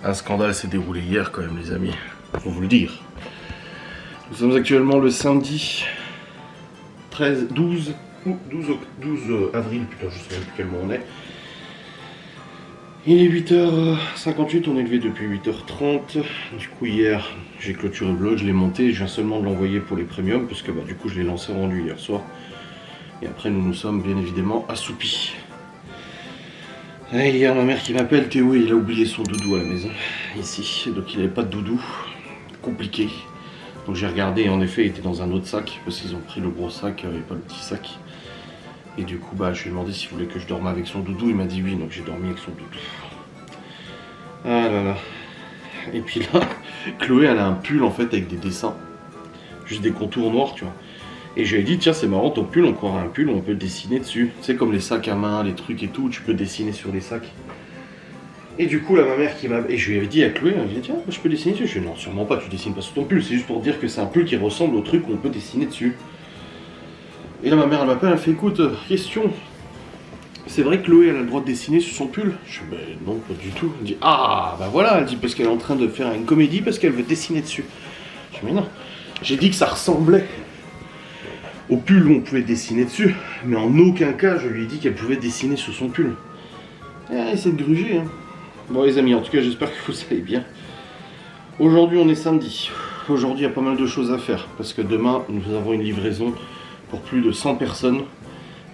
Un scandale s'est déroulé hier quand même les amis, faut vous le dire. Nous sommes actuellement le samedi 12 avril, putain je sais même plus quel mois on est. Il est 8h58, on est levé depuis 8h30. Du coup hier j'ai clôturé le vlog, je l'ai monté, je viens seulement de l'envoyer pour les premiums parce que du coup je l'ai lancé rendu hier soir. Et après nous nous sommes bien évidemment assoupis. Et il y a ma mère qui m'appelle, Théo il a oublié son doudou à la maison, ici, donc il n'avait pas de doudou, compliqué. Donc j'ai regardé et en effet il était dans un autre sac, parce qu'ils ont pris le gros sac et pas le petit sac. Et du coup je lui ai demandé s'il voulait que je dorme avec son doudou, il m'a dit oui, donc j'ai dormi avec son doudou. Ah là là. Et puis là, Chloé elle a un pull en fait avec des dessins, juste des contours noirs tu vois. Et je lui ai dit tiens c'est marrant ton pull, on croirait un pull, on peut dessiner dessus. Tu sais comme les sacs à main, les trucs et tout, tu peux dessiner sur les sacs. Et du coup là ma mère qui m'a... Et je lui avais dit à Chloé, elle dit tiens je peux dessiner dessus. Je lui ai dit non sûrement pas, tu dessines pas sur ton pull, c'est juste pour dire que c'est un pull qui ressemble au truc qu'on peut dessiner dessus. Et là ma mère elle m'appelle, elle fait écoute, question, c'est vrai que Chloé elle a le droit de dessiner sur son pull? Je dis ben non pas du tout. Elle dit ah bah voilà, elle dit parce qu'elle est en train de faire une comédie parce qu'elle veut dessiner dessus. Je dis mais non, j'ai dit que ça ressemblait au pull où on pouvait dessiner dessus, mais en aucun cas je lui ai dit qu'elle pouvait dessiner sur son pull. C'est de gruger hein. Bon les amis, en tout cas j'espère que vous allez bien. Aujourd'hui on est samedi, aujourd'hui il y a pas mal de choses à faire, parce que demain nous avons une livraison pour plus de 100 personnes,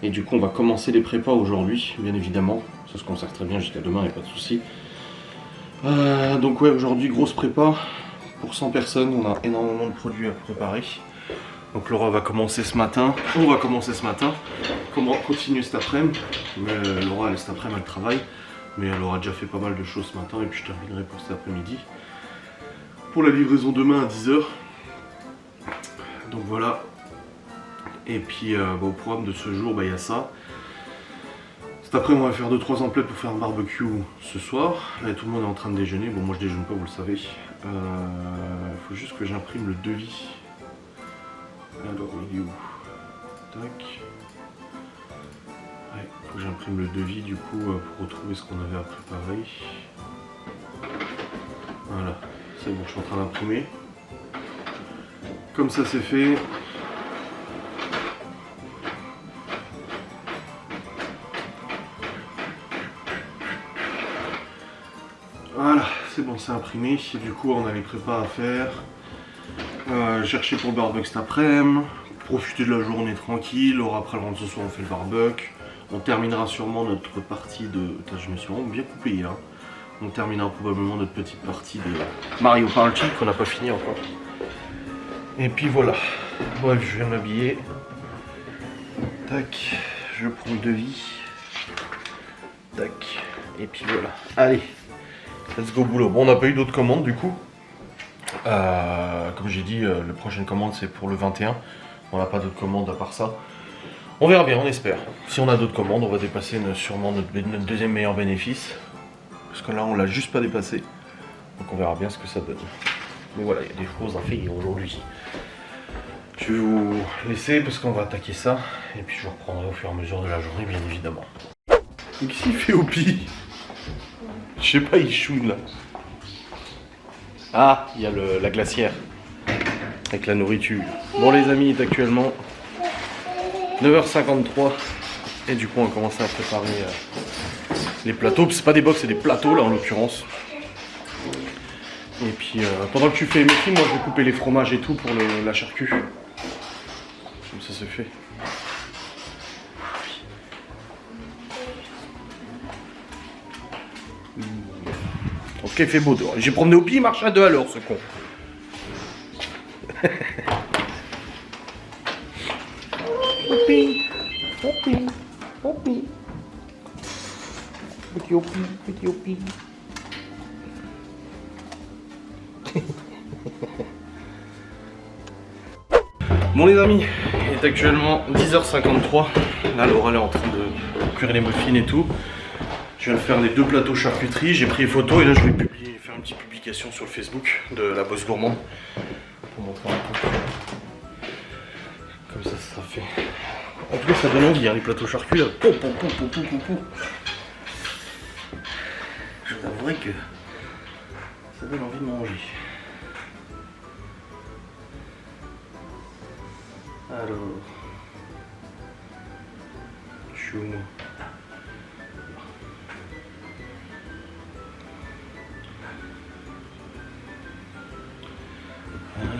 et du coup on va commencer les prépas aujourd'hui, bien évidemment, ça se conserve très bien jusqu'à demain, il n'y a pas de souci. Donc ouais, aujourd'hui grosse prépa, pour 100 personnes, on a énormément de produits à préparer. Donc Laura va commencer ce matin, on va commencer ce matin, comment continuer cet après-midi, mais Laura elle, cet après-midi elle travaille, mais elle aura déjà fait pas mal de choses ce matin et puis je terminerai pour cet après-midi. Pour la livraison demain à 10h. Donc voilà. Et puis au programme de ce jour, il y a ça. Cet après-midi on va faire 2-3 emplettes pour faire un barbecue ce soir. Là tout le monde est en train de déjeuner, bon moi je déjeune pas vous le savez. Faut juste que j'imprime le devis. Alors il est où? Tac. Ouais, faut que j'imprime le devis du coup pour retrouver ce qu'on avait à préparer. Voilà, c'est bon, je suis en train d'imprimer. Comme ça c'est fait. Voilà, c'est bon, c'est imprimé. Et du coup on a les prépas à faire. Chercher pour le barbecue cet après-midi, profiter de la journée tranquille, or après le rentre ce soir on fait le barbecue, on terminera sûrement notre partie de... Putain, je me suis vraiment bien coupé hier, on terminera probablement notre petite partie de Mario Party qu'on n'a pas fini encore. Et puis voilà, bref je viens de m'habiller, tac, je prends le devis, tac, et puis voilà, allez, let's go boulot. Bon on n'a pas eu d'autres commandes du coup. Comme j'ai dit, la prochaine commande c'est pour le 21. On n'a pas d'autres commandes à part ça. On verra bien, on espère. Si on a d'autres commandes, on va dépasser sûrement notre deuxième meilleur bénéfice. Parce que là, on l'a juste pas dépassé. Donc on verra bien ce que ça donne. Mais voilà, il y a des choses à faire aujourd'hui. Je vais vous laisser parce qu'on va attaquer ça. Et puis je vous reprendrai au fur et à mesure de la journée, bien évidemment. Qu'est-ce qu'il fait au pire? Je sais pas, il chouine là. Ah, il y a la glacière avec la nourriture. Bon les amis, il est actuellement 9h53 et du coup on va commencer à préparer les plateaux. C'est pas des box, c'est des plateaux là en l'occurrence. Et puis pendant que tu fais mes films, moi je vais couper les fromages et tout pour la charcuterie. Comme ça c'est fait. Ok, il fait beau dehors. J'ai promené au pied, il marche à 2 à l'heure, ce con. Opi, opi, opi. Petit opi, petit opi. Bon les amis, il est actuellement 10h53. Là Laura elle est en train de cuire les muffins et tout. Je viens de faire les 2 plateaux charcuterie, j'ai pris les photos et là je vais faire une petite publication sur le Facebook de la Bosse Gourmande pour montrer un peu. Comme ça sera fait. En tout cas ça donne envie hein, les plateaux charcuterie là. Pou, pou, pou, pou, pou, pou. Je vous avouerai que donne envie de manger. Alors, chou. Voilà.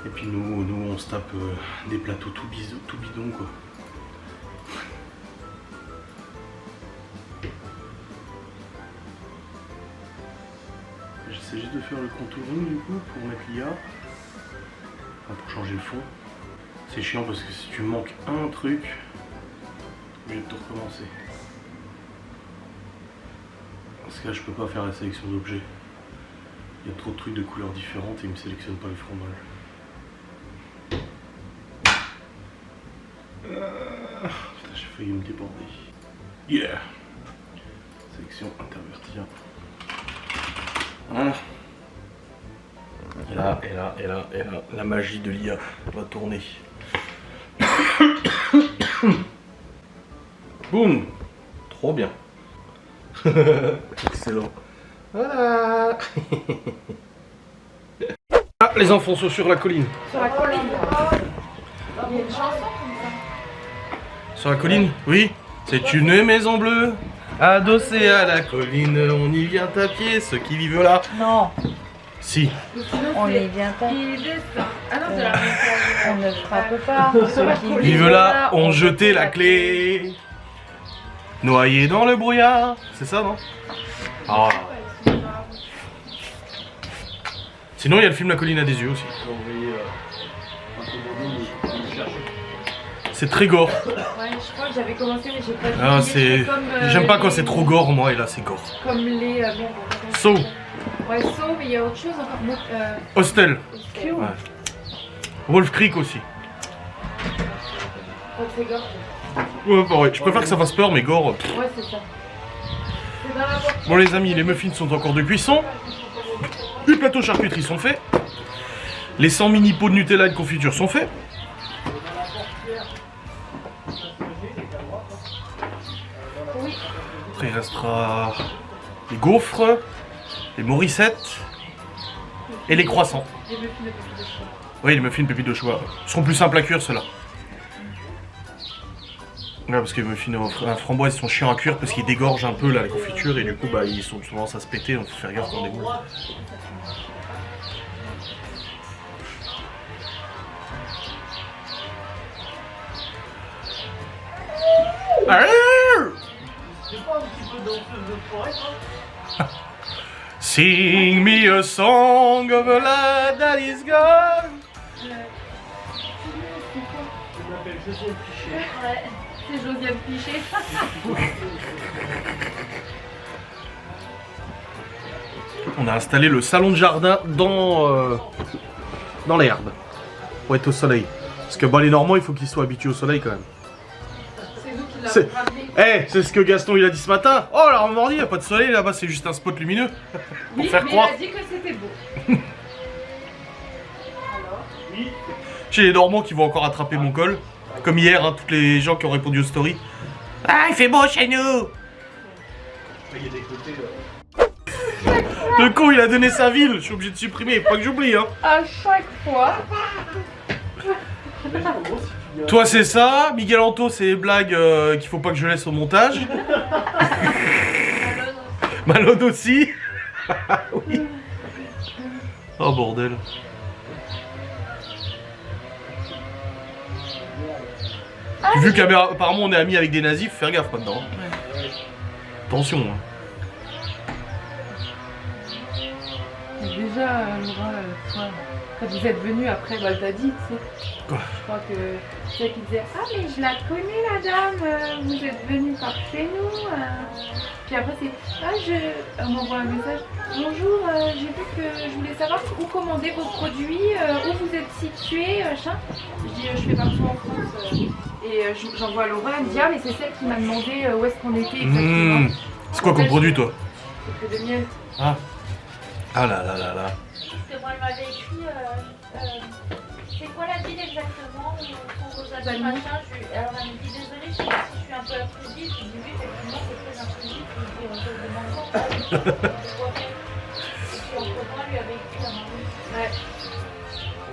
Et puis nous on se tape des plateaux tout bidons quoi. J'essaie juste de faire le contouring du coup pour mettre l'IA. Enfin, pour changer le fond. C'est chiant parce que si tu manques un truc, tu es obligé de tout recommencer. Parce que là je peux pas faire la sélection d'objets. Il y a trop de trucs de couleurs différentes et il me sélectionne pas les fromages. Putain, j'ai failli me déborder. Yeah! Sélection intervertir. Voilà. Et là, la magie de l'IA va tourner. Boum! Trop bien. Excellent. Voilà. Ah, les enfants sont sur la colline. Sur la colline. Il y a une chanson comme ça. Sur la colline? Oui. C'est une maison bleue, adossée à la colline. On y vient à pied, ceux qui vivent là. Non. Si. On y vient pas. Ah non, de la On ne frappe pas. Ceux qui Vivent là, ont jeté la clé. Noyé dans le brouillard. C'est ça, non? Ah. Sinon, il y a le film La colline a des yeux aussi. C'est très gore. Ouais, je crois que j'avais commencé, mais j'ai pas dit. Ah, c'est... J'aime pas quand c'est trop gore, moi, et là, c'est gore. Comme les. So. Ouais, So, mais il y a autre chose encore. Hostel. Q. Ouais. Wolf Creek aussi. C'est gore. Ouais, pareil. Je préfère que ça fasse peur, mais gore. Ouais, c'est ça. C'est dans la voiture. Bon, les amis, les muffins sont encore de cuisson. Les plateaux charcuterie sont faits. Les 100 mini pots de Nutella et de confiture sont faits. Oui. Après, il restera les gaufres, les morissettes et les croissants. Les muffins de pépites de choix. Oui, les muffins pépites de choix. Ils seront plus simples à cuire, ceux-là. Ouais, parce que les muffins à framboise, ils sont chiants à cuire parce qu'ils dégorgent un peu là, la confiture et du coup, bah, ils sont tendance à se péter, donc faut faire gaffe quand on dégoûte. Sing me a song of a lad that is gone. Ouais, c'est Josiane Pichet. On a installé le salon de jardin dans l'herbe pour être au soleil. Parce que bah, les Normands, il faut qu'ils soient habitués au soleil quand même. C'est nous qui C'est- l'avons ramené. Eh, c'est ce que Gaston il a dit ce matin. Oh, la Normandie, il n'y a pas de soleil là-bas, c'est juste un spot lumineux. Pour Oui, faire mais croire. il a dit que c'était beau. Alors Chez les Normands qui vont encore attraper mon col. Comme hier, hein, tous les gens qui ont répondu aux stories. Ah, il fait beau chez nous. Le con, il a donné sa ville. Je suis obligé de supprimer, pas que j'oublie, hein. à chaque fois. Toi, c'est ça. Miguel Anto, c'est les blagues qu'il faut pas que je laisse au montage. Malone aussi. Oui. Oh, bordel. Vu qu'apparemment on est amis avec des nazis, faut faire gaffe maintenant. Attention. Hein. Déjà, Laura, quand vous êtes venu après, bah, elle t'a dit, tu sais. Quoi? Je crois que c'est elle qui disait ah, mais je la connais, la dame, vous êtes venu par chez nous. Puis après, c'est ah, elle m'envoie un message bonjour, j'ai vu que je voulais savoir où commander vos produits, où vous êtes situé, machin. Je dis je fais partout en France. Et j'envoie à Laura, elle me dit ah, mais c'est celle qui m'a demandé où est-ce qu'on était exactement. C'est quoi comme produit, toi? C'est de miel. Ah. Ah là là là là. Parce que moi, elle m'avait écrit c'est quoi la ville exactement où sont vos amis machin. Alors elle me dit désolée si je suis un peu intrusif. Je lui dis oui, effectivement c'est très intrusif. Je lui dis on te demande Et puis entre-temps, elle lui avait écrit un mari. Ouais.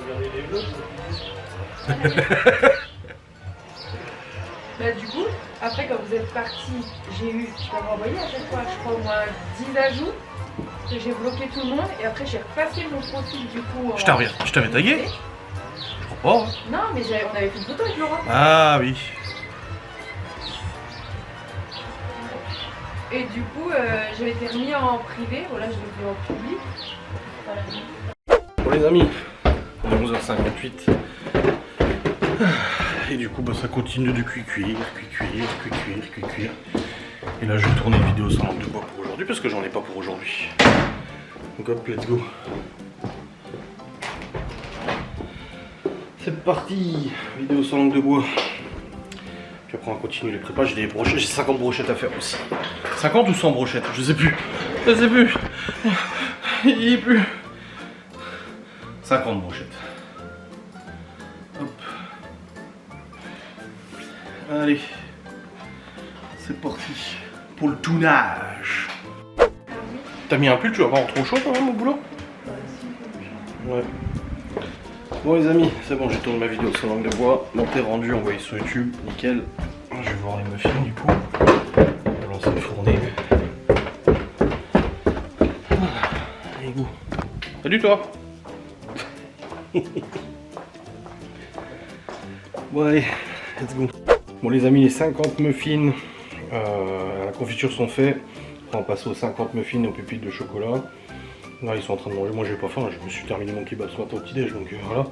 Regardez les vlogs. Bah, du coup, après, quand vous êtes parti, j'ai eu, je t'avais envoyé à chaque fois, je crois, au moins 10 ajouts. Que j'ai bloqué tout le monde et après j'ai repassé mon profil du coup. Je t'avais tagué. Je crois pas. Hein. Non, mais on avait fait une photo avec Laura. Ah oui. Et du coup, j'ai été remis en privé. Voilà, je l'ai fait en public. Voilà. Bon les amis, on est 11h58. Et du coup, bah, ça continue de cuire. Et là, je vais tourner une vidéo sans langue de bois pour aujourd'hui parce que j'en ai pas pour aujourd'hui. Donc hop, let's go. C'est parti, vidéo sans langue de bois. Puis après, on va continuer les prépas. J'ai des brochettes, j'ai 50 brochettes à faire aussi. 50 ou 100 brochettes, je sais plus. Il y est plus. 50 brochettes. Hop. Allez. C'est parti pour le tournage. T'as mis un pull, tu vas avoir trop chaud quand même au boulot? Ouais. Bon les amis, c'est bon, j'ai tourné ma vidéo sans langue de bois. Monté rendu, envoyé sur YouTube, nickel. Je vais voir les muffins du coup. On va lancer le fourné. Allez go. Salut toi. Bon allez, let's go. Bon les amis, les 50 muffins à la confiture sont faits. On va passer aux 50 muffins aux pépites de chocolat. Là ils sont en train de manger, moi j'ai pas faim, je me suis terminé mon kebab ce matin au petit déj, donc voilà.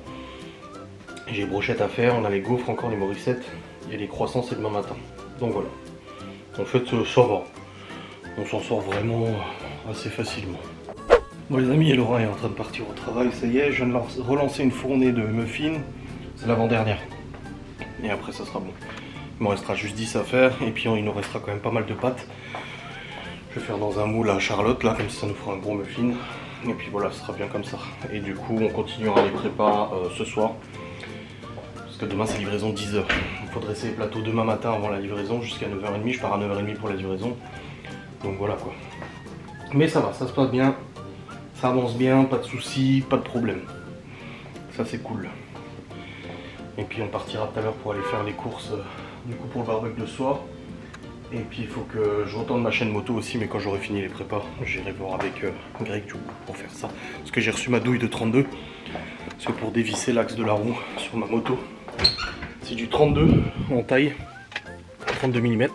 J'ai les brochettes à faire, on a les gaufres encore, les morissettes, et les croissants c'est demain matin. Donc voilà. En fait ça va. On s'en sort vraiment assez facilement. Bon les amis, Laura est en train de partir au travail, ça y est, je viens de relancer une fournée de muffins. C'est l'avant-dernière. Et après ça sera bon. Il me restera juste 10 à faire, et puis il nous restera quand même pas mal de pâtes. Je vais faire dans un moule à Charlotte, là, comme ça nous fera un gros muffin. Et puis voilà, ce sera bien comme ça. Et du coup, on continuera les prépas ce soir. Parce que demain, c'est livraison 10h. Il faudrait essayer les plateaux demain matin avant la livraison, jusqu'à 9h30. Je pars à 9h30 pour la livraison. Donc voilà quoi. Mais ça va, ça se passe bien. Ça avance bien, pas de soucis, pas de problème. Ça, c'est cool. Et puis on partira tout à l'heure pour aller faire les courses du coup pour le barbecue de soir. Et puis il faut que je retourne ma chaîne moto aussi, mais quand j'aurai fini les prépas, j'irai voir avec Greg du coup pour faire ça. Parce que j'ai reçu ma douille de 32. C'est pour dévisser l'axe de la roue sur ma moto. C'est du 32 en taille, 32 mm.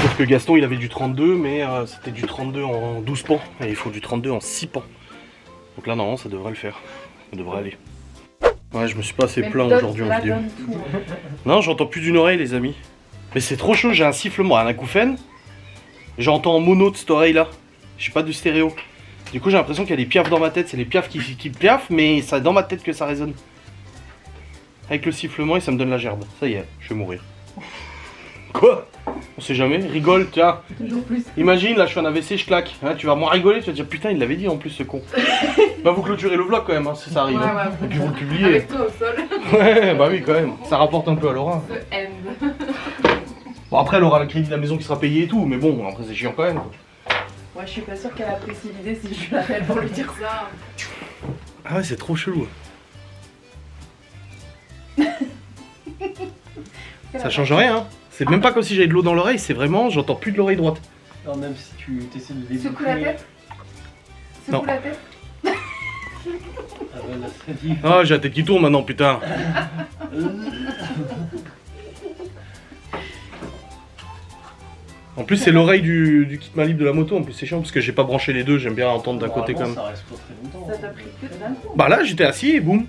Sauf que Gaston il avait du 32, mais c'était du 32 en 12 pans. Et il faut du 32 en 6 pans. Donc là normalement ça devrait le faire. Ça devrait aller. Ouais, je me suis pas assez plaint aujourd'hui en vidéo. Non, j'entends plus d'une oreille les amis. Mais c'est trop chaud, j'ai un sifflement, un acouphène. J'entends en mono de cette oreille là. J'ai pas de stéréo. Du coup j'ai l'impression qu'il y a des piafs dans ma tête. C'est les piafs qui piaffent, mais c'est dans ma tête que ça résonne. Avec le sifflement et ça me donne la gerbe. Ça y est, je vais mourir. Quoi? On sait jamais, rigole, tiens. Toujours plus. Imagine, là je fais un AVC, je claque. Hein, tu vas moins rigoler, tu vas te dire putain, il l'avait dit en plus ce con. Bah vous clôturez le vlog quand même, hein, si ça arrive. Ouais, hein. ouais, Et puis vous le publiez. avec toi au sol. Ouais, bah oui quand même. Ça rapporte un peu à Laura. The end. Bon après elle aura le crédit de la maison qui sera payé et tout, mais bon, après c'est chiant quand même. Quoi. Ouais, je suis pas sûre qu'elle apprécie l'idée si je l'appelle pour lui dire ça. Ah ouais, c'est trop chelou. Ça change rien, hein. C'est même pas comme si j'avais de l'eau dans l'oreille, c'est vraiment, j'entends plus de l'oreille droite. Non, même si tu essaies de déboucler... Secoue la tête. Secoue la tête. Ah ouais, là, ça dit... Ah, j'ai la tête qui tourne maintenant, putain. En plus, c'est l'oreille du kit main libre de la moto. En plus, c'est chiant parce que j'ai pas branché les deux. J'aime bien entendre d'un côté quand même. Ça reste pas très longtemps. Ça t'a pris que d'un coup. Bah là, j'étais assis et boum.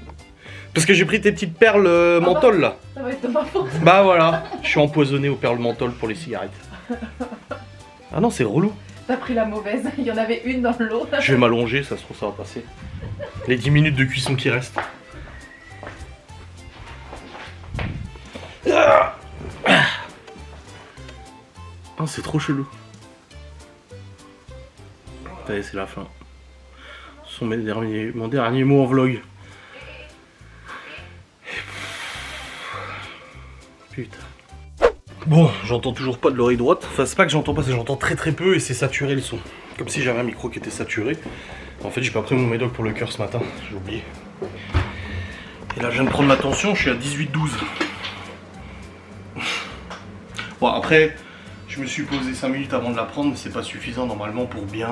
Parce que j'ai pris tes petites perles menthol là. Ça va être de ma faute. Bah voilà, je suis empoisonné aux perles menthol pour les cigarettes. Ah non, c'est relou. T'as pris la mauvaise. Il y en avait une dans l'eau. Je vais m'allonger, ça se trouve, ça va passer. Les 10 minutes de cuisson qui restent. Ah, c'est trop chelou. Allez, c'est la fin. Ce sont mon dernier mot en vlog. Putain. Bon, j'entends toujours pas de l'oreille droite. Enfin, c'est pas que j'entends pas, c'est que j'entends très très peu et c'est saturé le son. Comme si j'avais un micro qui était saturé. En fait, j'ai pas pris mon médoc pour le cœur ce matin, j'ai oublié. Et là, je viens de prendre ma tension, je suis à 18-12. Bon, après, je me suis posé 5 minutes avant de la prendre, mais c'est pas suffisant normalement pour bien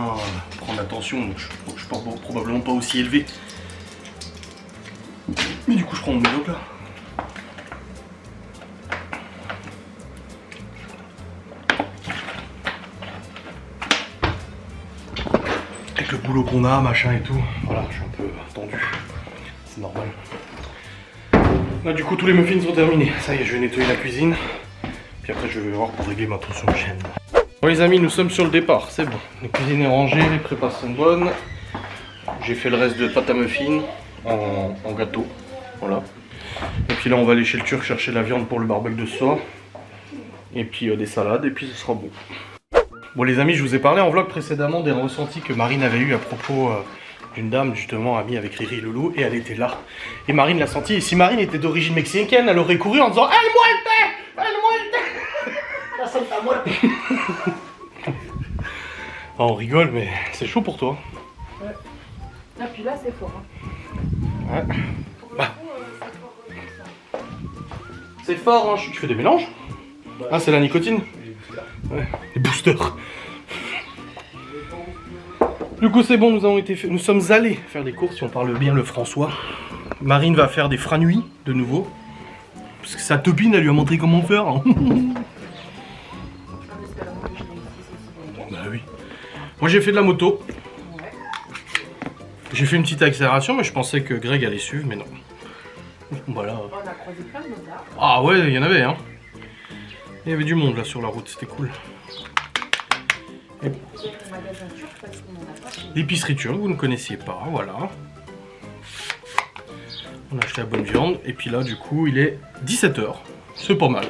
prendre la tension. Donc, je suis probablement pas aussi élevé. Mais du coup, je prends mon médoc là. Avec le boulot qu'on a, machin et tout, voilà, je suis un peu tendu. C'est normal. Là, du coup, tous les muffins sont terminés. Ça y est, je vais nettoyer la cuisine. Puis après, je vais voir pour régler ma tension chaîne. Bon, les amis, nous sommes sur le départ. C'est bon. La cuisine est rangée, les prépas sont bonnes. J'ai fait le reste de pâte à muffins en gâteau. Voilà. Et puis là, on va aller chez le Turc chercher la viande pour le barbecue de ce soir. Et puis des salades, et puis ce sera bon. Bon, les amis, je vous ai parlé en vlog précédemment des ressentis que Marine avait eu à propos d'une dame justement amie avec Riri et Loulou, et elle était là. Et Marine l'a senti, et si Marine était d'origine mexicaine, elle aurait couru en disant « Elle muerte! Elle muerte !» Oh, on rigole, mais c'est chaud pour toi. Ouais. Ah, puis là, c'est fort. Hein. Ouais. Bah. C'est fort, hein. Tu fais des mélanges? Ah, c'est la nicotine? Ouais, les boosters. Du coup, c'est bon, nous sommes allés faire des courses, si on parle bien le François. Marine va faire des franuis de nouveau. Parce que sa copine, elle lui a montré comment faire. Hein. Bah oui. Moi, j'ai fait de la moto. J'ai fait une petite accélération, mais je pensais que Greg allait suivre, mais non. Voilà. On a croisé plein de motards. Ah ouais, il y en avait, hein. Il y avait du monde là sur la route, c'était cool. L'épicerie turque, vous ne connaissiez pas, voilà. On a acheté la bonne viande, et puis là, du coup, il est 17 h. C'est pas mal.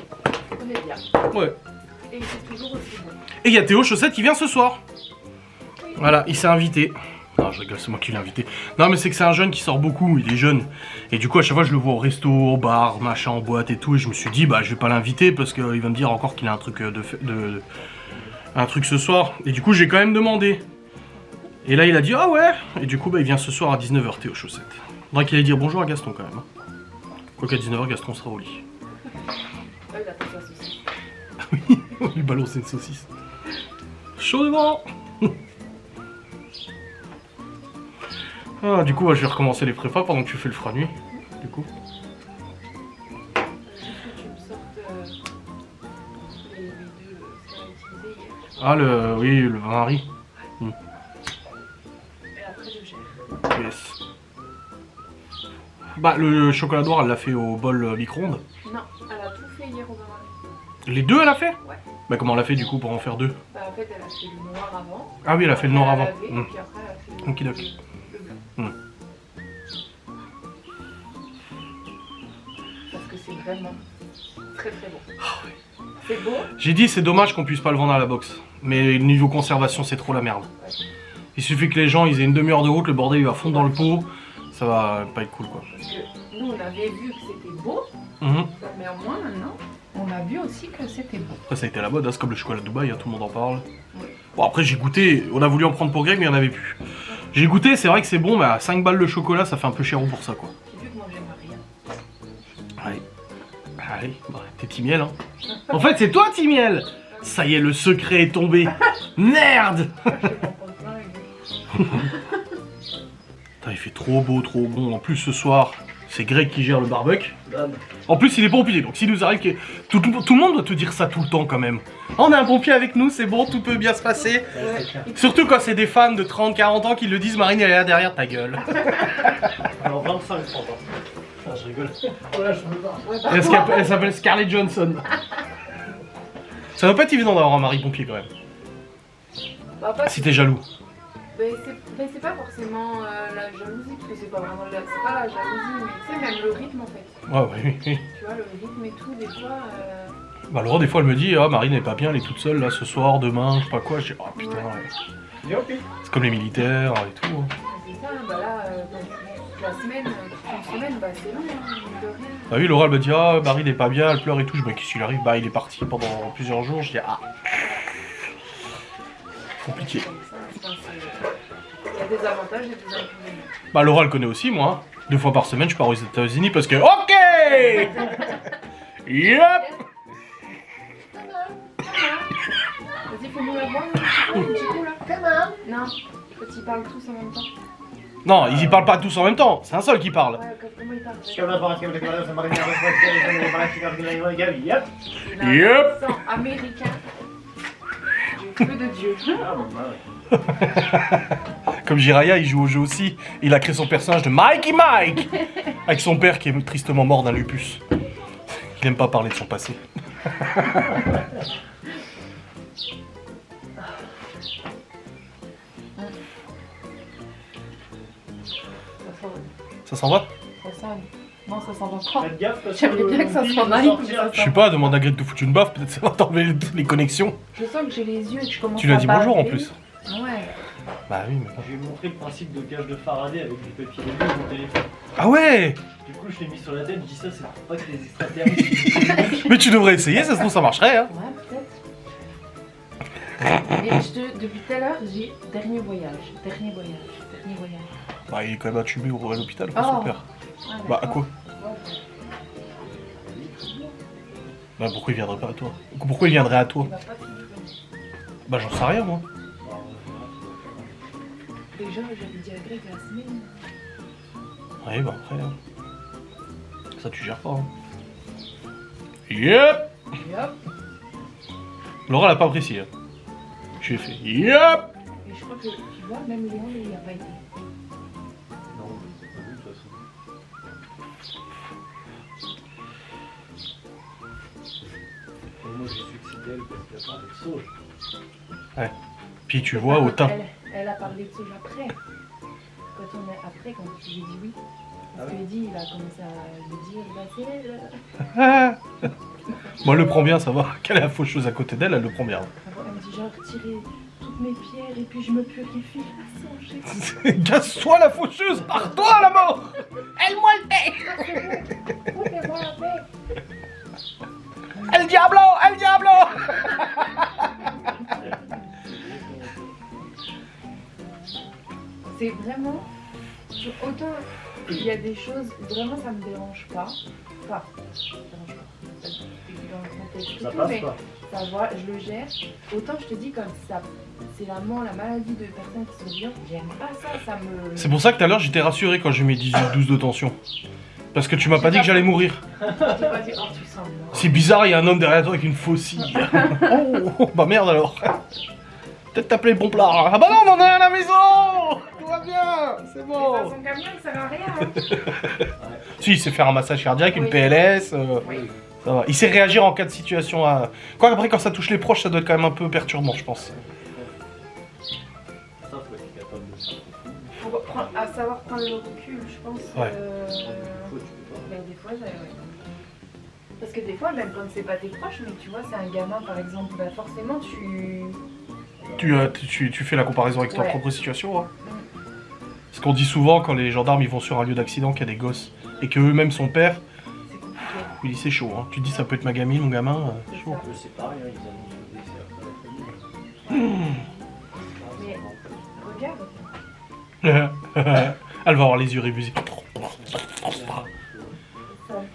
On est bien. Ouais. Et c'est toujours aussi bon. Et il y a Théo Chaussette qui vient ce soir. Voilà, il s'est invité. Non, je rigole, c'est moi qui l'ai invité. Non, mais c'est que c'est un jeune qui sort beaucoup, il est jeune. Et du coup, à chaque fois, je le vois au resto, au bar, machin, en boîte et tout. Et je me suis dit, bah, je vais pas l'inviter parce qu'il va me dire encore qu'il a un truc un truc ce soir. Et du coup, j'ai quand même demandé. Et là, il a dit, ah ouais. Et du coup, bah, il vient ce soir à 19 h, Théo Chaussette. Faudrait qu'il aille dire bonjour à Gaston quand même. Hein. Quoiqu'à 19 h, Gaston sera au lit. Ah, il attend sa saucisse. Ah oui, on lui balancer une saucisse. Chaud devant. Ah, du coup, je vais recommencer les prépas pendant que tu fais le franuit. Du coup. Juste que tu me sortes les deux ce qu'on a utilisé hier. Ah, oui, le Marie. Et après, je gère. Yes. Bah, le chocolat noir, elle l'a fait au bol micro-ondes. Non, elle a tout fait hier au bain. Les deux, elle a fait? Ouais. Bah, comment elle a fait du coup pour en faire deux? Bah, en fait, elle a fait le noir avant. Ah oui, elle a fait le noir avant. Lavé, et puis après, elle a fait le Okidoki. blanc. Parce que c'est vraiment très très bon. C'est beau. J'ai dit, c'est dommage qu'on puisse pas le vendre à la boxe. Mais niveau conservation, c'est trop la merde. Ouais. Il suffit que les gens ils aient une demi-heure de route, le bordel il va fondre dans le pot. Ça va pas être cool quoi. Parce que nous, on avait vu que c'était beau. Mhm. Mais au moins maintenant, on a vu aussi que c'était beau. Après, ça a été à la mode, hein, c'est comme le chocolat de Dubaï, hein, tout le monde en parle. Oui. Bon, après, j'ai goûté, on a voulu en prendre pour Greg, mais il n'y en avait plus. J'ai goûté, c'est vrai que c'est bon, mais à 5 balles le chocolat, ça fait un peu cher pour ça, quoi. J'ai vu que moi, j'aime rien. Allez. Allez, bah, t'es Timiel, hein. En fait, c'est toi, Timiel. Ça y est, le secret est tombé. Merde. Je vais m'en prendre plein avec lui. Putain, il fait trop beau, trop bon. En plus, ce soir, c'est Greg qui gère le barbecue. En plus, il est pompier, donc s'il nous arrive que... Tout le monde doit te dire ça tout le temps, quand même. On a un pompier avec nous, c'est bon, tout peut bien se passer. Ouais. Surtout quand c'est des fans de 30-40 ans qui le disent, Marine, elle est là derrière ta gueule. Alors 25, 30 ans. Ah, je rigole. Voilà, je me barre. Ouais, bah, Elle s'appelle Scarlett Johansson. Ça va pas être évident d'avoir un mari pompier, quand même. bah, pas Si t'es jaloux. Mais c'est pas forcément la jalousie, parce que c'est pas vraiment c'est pas la jalousie, mais tu sais, même le rythme en fait. Ouais, ouais, oui. Tu vois, le rythme et tout, des fois. Bah, Laura, des fois, elle me dit, ah, Marine n'est pas bien, elle est toute seule, là, ce soir, demain, je sais pas quoi. Je dis, oh putain, ouais. Et ok. C'est comme les militaires et tout. Hein. C'est ça, bah là, toute la semaine, toute une semaine, bah c'est long, hein, de rien. Bah oui, Laura elle me dit ah Marie n'est pas bien, elle pleure et tout. Je me dis qu'est-ce qu'il arrive? Bah il est parti pendant plusieurs jours. Je dis ah compliqué. Comme ça, je pense, il y a des avantages et des inconvénients. Bah Laura elle connaît aussi moi. 2 fois par semaine je pars aux États-Unis parce que ok. Yep. Vas-y, faut mourir voir un petit coup là. Comment? Non, quand ils parlent tous en même temps. Non, ils y parlent pas tous en même temps. C'est un seul qui parle. Ouais, comment ils parlent? Yep. Il a un accent américain. Du feu de Dieu. Comme Jiraya, il joue au jeu aussi. Il a créé son personnage de Mikey Mike avec son père qui est tristement mort d'un lupus. Il aime pas parler de son passé. Ça s'en va? Ça sent. Non, ça sent encore. Faites gaffe parce J'aimerais bien que ça s'en aille. Mais ça Je sais pas, demande à Greg de foutre une baffe, peut-être ça va t'enlever les connexions. Je sens que j'ai les yeux et que je commence Tu lui as à dit bonjour en baver. plus. Ouais. Bah oui, mais bon. Je lui ai montré le principe de cage de Faraday avec du papier de sur mon téléphone. Ah ouais. Du coup, je l'ai mis sur la tête, je dis ça, c'est pour pas que les extraterrestres. Mais tu devrais essayer, ça se trouve ça marcherait hein. Ouais, peut-être. Et depuis tout à l'heure, j'ai dernier voyage. Bah il est quand même intubé à l'hôpital pour Oh. son père. Ah, Bah à d'accord. quoi? Bah pourquoi il viendrait pas à toi? Pourquoi il viendrait à toi? Il va pas finir. Bah j'en sais rien moi. Déjà, j'avais dit à Greg la semaine. Ouais bah après... hein. Ça tu gères pas hein. Yep. Yep. Laura elle a pas apprécié. Hein. Je lui ai fait yep. Et je crois que, tu vois, même Léon, il n'y a pas été. Non, c'est pas vu de toute façon. Moi, j'ai su que c'était elle parce qu'elle a parlé de sauge. Puis tu vois au teint. Elle a parlé de sauge après. Quand tu lui ai dit oui. Parce Ah que oui. Eddie, il a commencé à lui dire, bah c'est elle. Moi elle le prend bien, ça va. Qu'elle est la faucheuse à côté d'elle, elle le prend bien. Elle me dit, j'ai retiré toutes mes pierres et puis je me purifie à songer. Casse-toi la faucheuse, pars-toi à la mort. Elle-moi le thé. Foutez-moi la paix. El diablo, el diablo. C'est vraiment... Autant il y a des choses, vraiment ça me dérange pas. Enfin, ça me dérange pas. Dans le contexte et Ça tout, passe mais pas. ça va, je le gère. Autant je te dis comme ça, c'est la maladie de personnes qui sont violentes, j'aime pas ça, ça me... C'est pour ça que tout à l'heure j'étais rassuré quand j'ai mis 18-12 de tension. Parce que tu m'as pas dit que j'allais mourir. J'ai pas dit, oh tu sens mort. C'est bizarre, il y a un homme derrière toi avec une faucille. Oh, bah merde alors. Peut-être t'appeler le bon plat. Ah bah non, on en est à la maison. Tout va bien, c'est C'est bon. pas son camion, ça sert à rien. Hein. Si, il sait faire un massage cardiaque, une Oui. PLS. Oui. Ça va. Il sait réagir en cas de situation à... Quoi après, quand ça touche les proches, ça doit être quand même un peu perturbant, je pense. Ça, faut être capable de ça. Faut à savoir prendre le recul, je pense. Ouais. Des fois, tu peux pas. Mais des fois, ouais. Parce que des fois, même quand c'est pas tes proches, mais tu vois, c'est un gamin par exemple, bah forcément Tu fais la comparaison avec ta Ouais. propre situation. Hein. Ce qu'on dit souvent quand les gendarmes ils vont sur un lieu d'accident qu'il y a des gosses et que eux-mêmes sont pères, c'est compliqué. il dit c'est chaud. Hein. Tu te dis ça peut être ma gamine, mon gamin, C'est chaud. ça. Eux, c'est pareil, hein, ils annoncent le décès après la famille. Mais regarde, Elle va avoir les yeux révisés.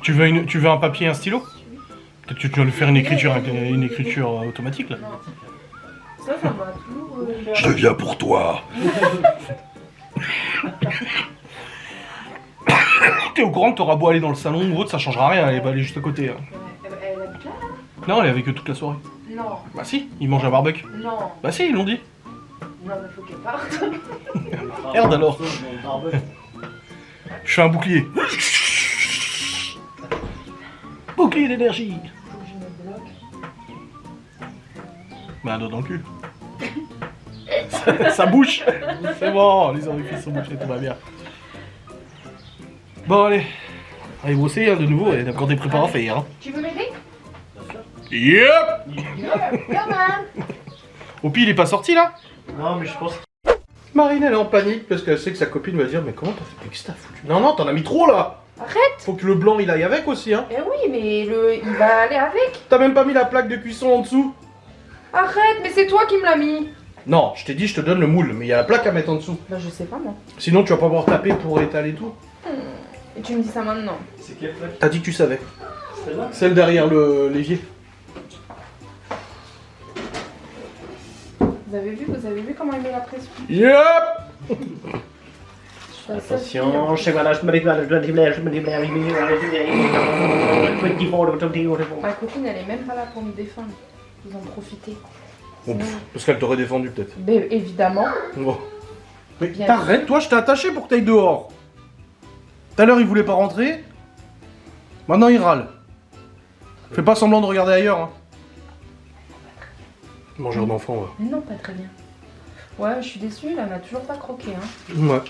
Tu veux un papier et un stylo? Peut-être que tu vas lui faire une écriture automatique là. non. Ça va toujours. Je viens pour toi. T'es au courant que t'auras beau aller dans le salon ou autre, ça changera rien, elle va aller juste à côté. Hein. Elle habite là? Non, elle est avec eux toute la soirée. Non, Bah si, ils mangent un barbecue. non. Bah si, ils l'ont dit. Non, mais faut qu'elle parte. Merde alors. Sauge dans le barbecue. Je fais un bouclier. Bouclier d'énergie. Faut que je me bloque. Bah un doigt dans le cul. ça bouche. C'est bon, les orifices sont bouchés, tout va bien. Bon allez. Allez bosser hein, de nouveau, il y a encore des prépas à faire. Hein. Tu veux m'aider? Yep. Come on. Au pire, il est pas sorti là? Non, mais je pense Marine, elle est en panique parce qu'elle sait que sa copine va dire mais comment t'as fait? Mais qu'est-ce que t'as foutu? Non, non, t'en as mis trop là. Arrête. Faut que le blanc il aille avec aussi, hein. Eh oui, mais il va aller avec. T'as même pas mis la plaque de cuisson en dessous. Arrête, mais c'est toi qui me l'as mis. Non, je t'ai dit je te donne le moule, mais il y a la plaque à mettre en dessous. Bah je sais pas moi. Sinon tu vas pas pouvoir taper pour étaler tout. Et tu me dis ça maintenant. C'est quelle plaque? T'as dit que tu savais. Celle-là? Celle derrière l'évier. Vous avez vu comment il met la pression? Yep. Je suis la seule fille, hein. Attention, chez moi là, je me déclare, Ma copine, elle est même pas là pour me défendre. Vous en profitez. Bon, Sinon- parce qu'elle t'aurait défendu peut-être. Ben, évidemment. Bon. Mais Bien t'arrêtes, toi je t'ai attaché pour que t'ailles dehors. Tout à l'heure il voulait pas rentrer. Maintenant il râle. Fais pas semblant de regarder ailleurs. Hein. Mangeur d'enfant, ouais. Mais non, pas très bien. Ouais, je suis déçue, il en a toujours pas croqué. Hein. Ouais.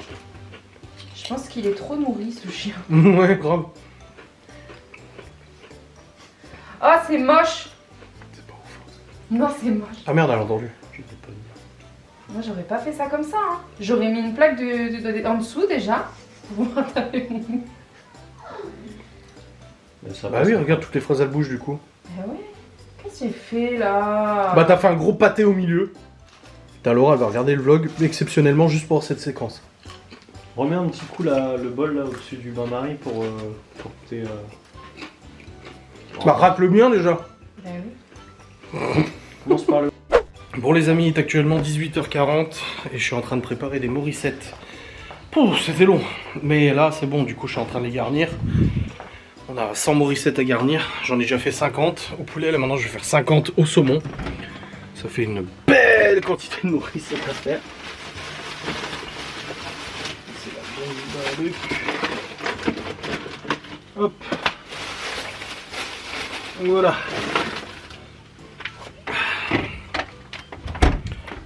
Je pense qu'il est trop nourri, ce chien. Ouais, grave. Oh, c'est moche. C'est pas ouf. Non, c'est moche. Ah merde, elle a entendu. Moi, j'aurais pas fait ça comme ça. Hein. J'aurais mis une plaque en dessous déjà. Pour pouvoir taper mon mou. Bah oui, regarde, toutes les fraises elles bougent du coup. Eh ouais. Qu'est-ce que j'ai fait là? Bah t'as fait un gros pâté au milieu. T'as Laura, elle va regarder le vlog exceptionnellement juste pour cette séquence. Remets un petit coup là, le bol là au-dessus du bain-marie pour que t'aies. Bah rate le mien déjà. Eh oui. Commence par le. Bon les amis, il est actuellement 18h40 et je suis en train de préparer des morissettes. Pouf, c'était long. Mais là c'est bon, du coup je suis en train de les garnir. On a 100 morissettes à garnir, j'en ai déjà fait 50 au poulet, là maintenant je vais faire 50 au saumon. Ça fait une belle quantité de morissettes à faire. C'est la bonne barbe. Hop. Voilà.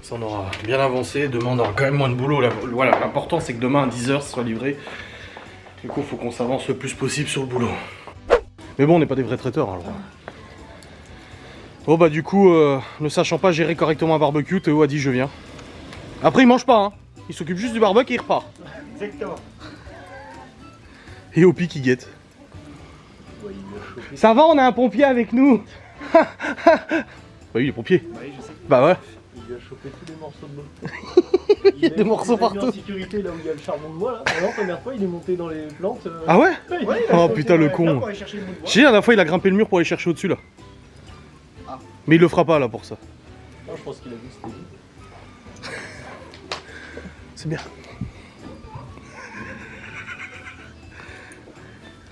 Ça on aura bien avancé, demain on aura quand même moins de boulot. Là. Voilà, l'important c'est que demain à 10h ça soit livré. Du coup, il faut qu'on s'avance le plus possible sur le boulot. Mais bon, on n'est pas des vrais traiteurs alors. Bon bah du coup, ne sachant pas gérer correctement un barbecue, Théo a dit je viens. Après il mange pas, hein. Il s'occupe juste du barbecue et il repart. Exactement. Et Opi qui guette. Ça va, on a un pompier avec nous. Bah oui, il est pompier. Bah oui, je sais. Bah ouais. Il lui a chopé tous les morceaux de bois. Il y a des morceaux Il l'a mis partout. en sécurité là où il y a le charbon de bois là. Alors, première fois, il est monté dans les plantes. Ah ouais? Ouais, il Oh, a sauté putain, dans le les con. plantes pour aller chercher le bout de bois. Je sais, la dernière fois il a grimpé le mur pour aller chercher au-dessus là. Ah. Mais il le fera pas là pour ça. Non, je pense qu'il a vu c'était lui. C'est bien.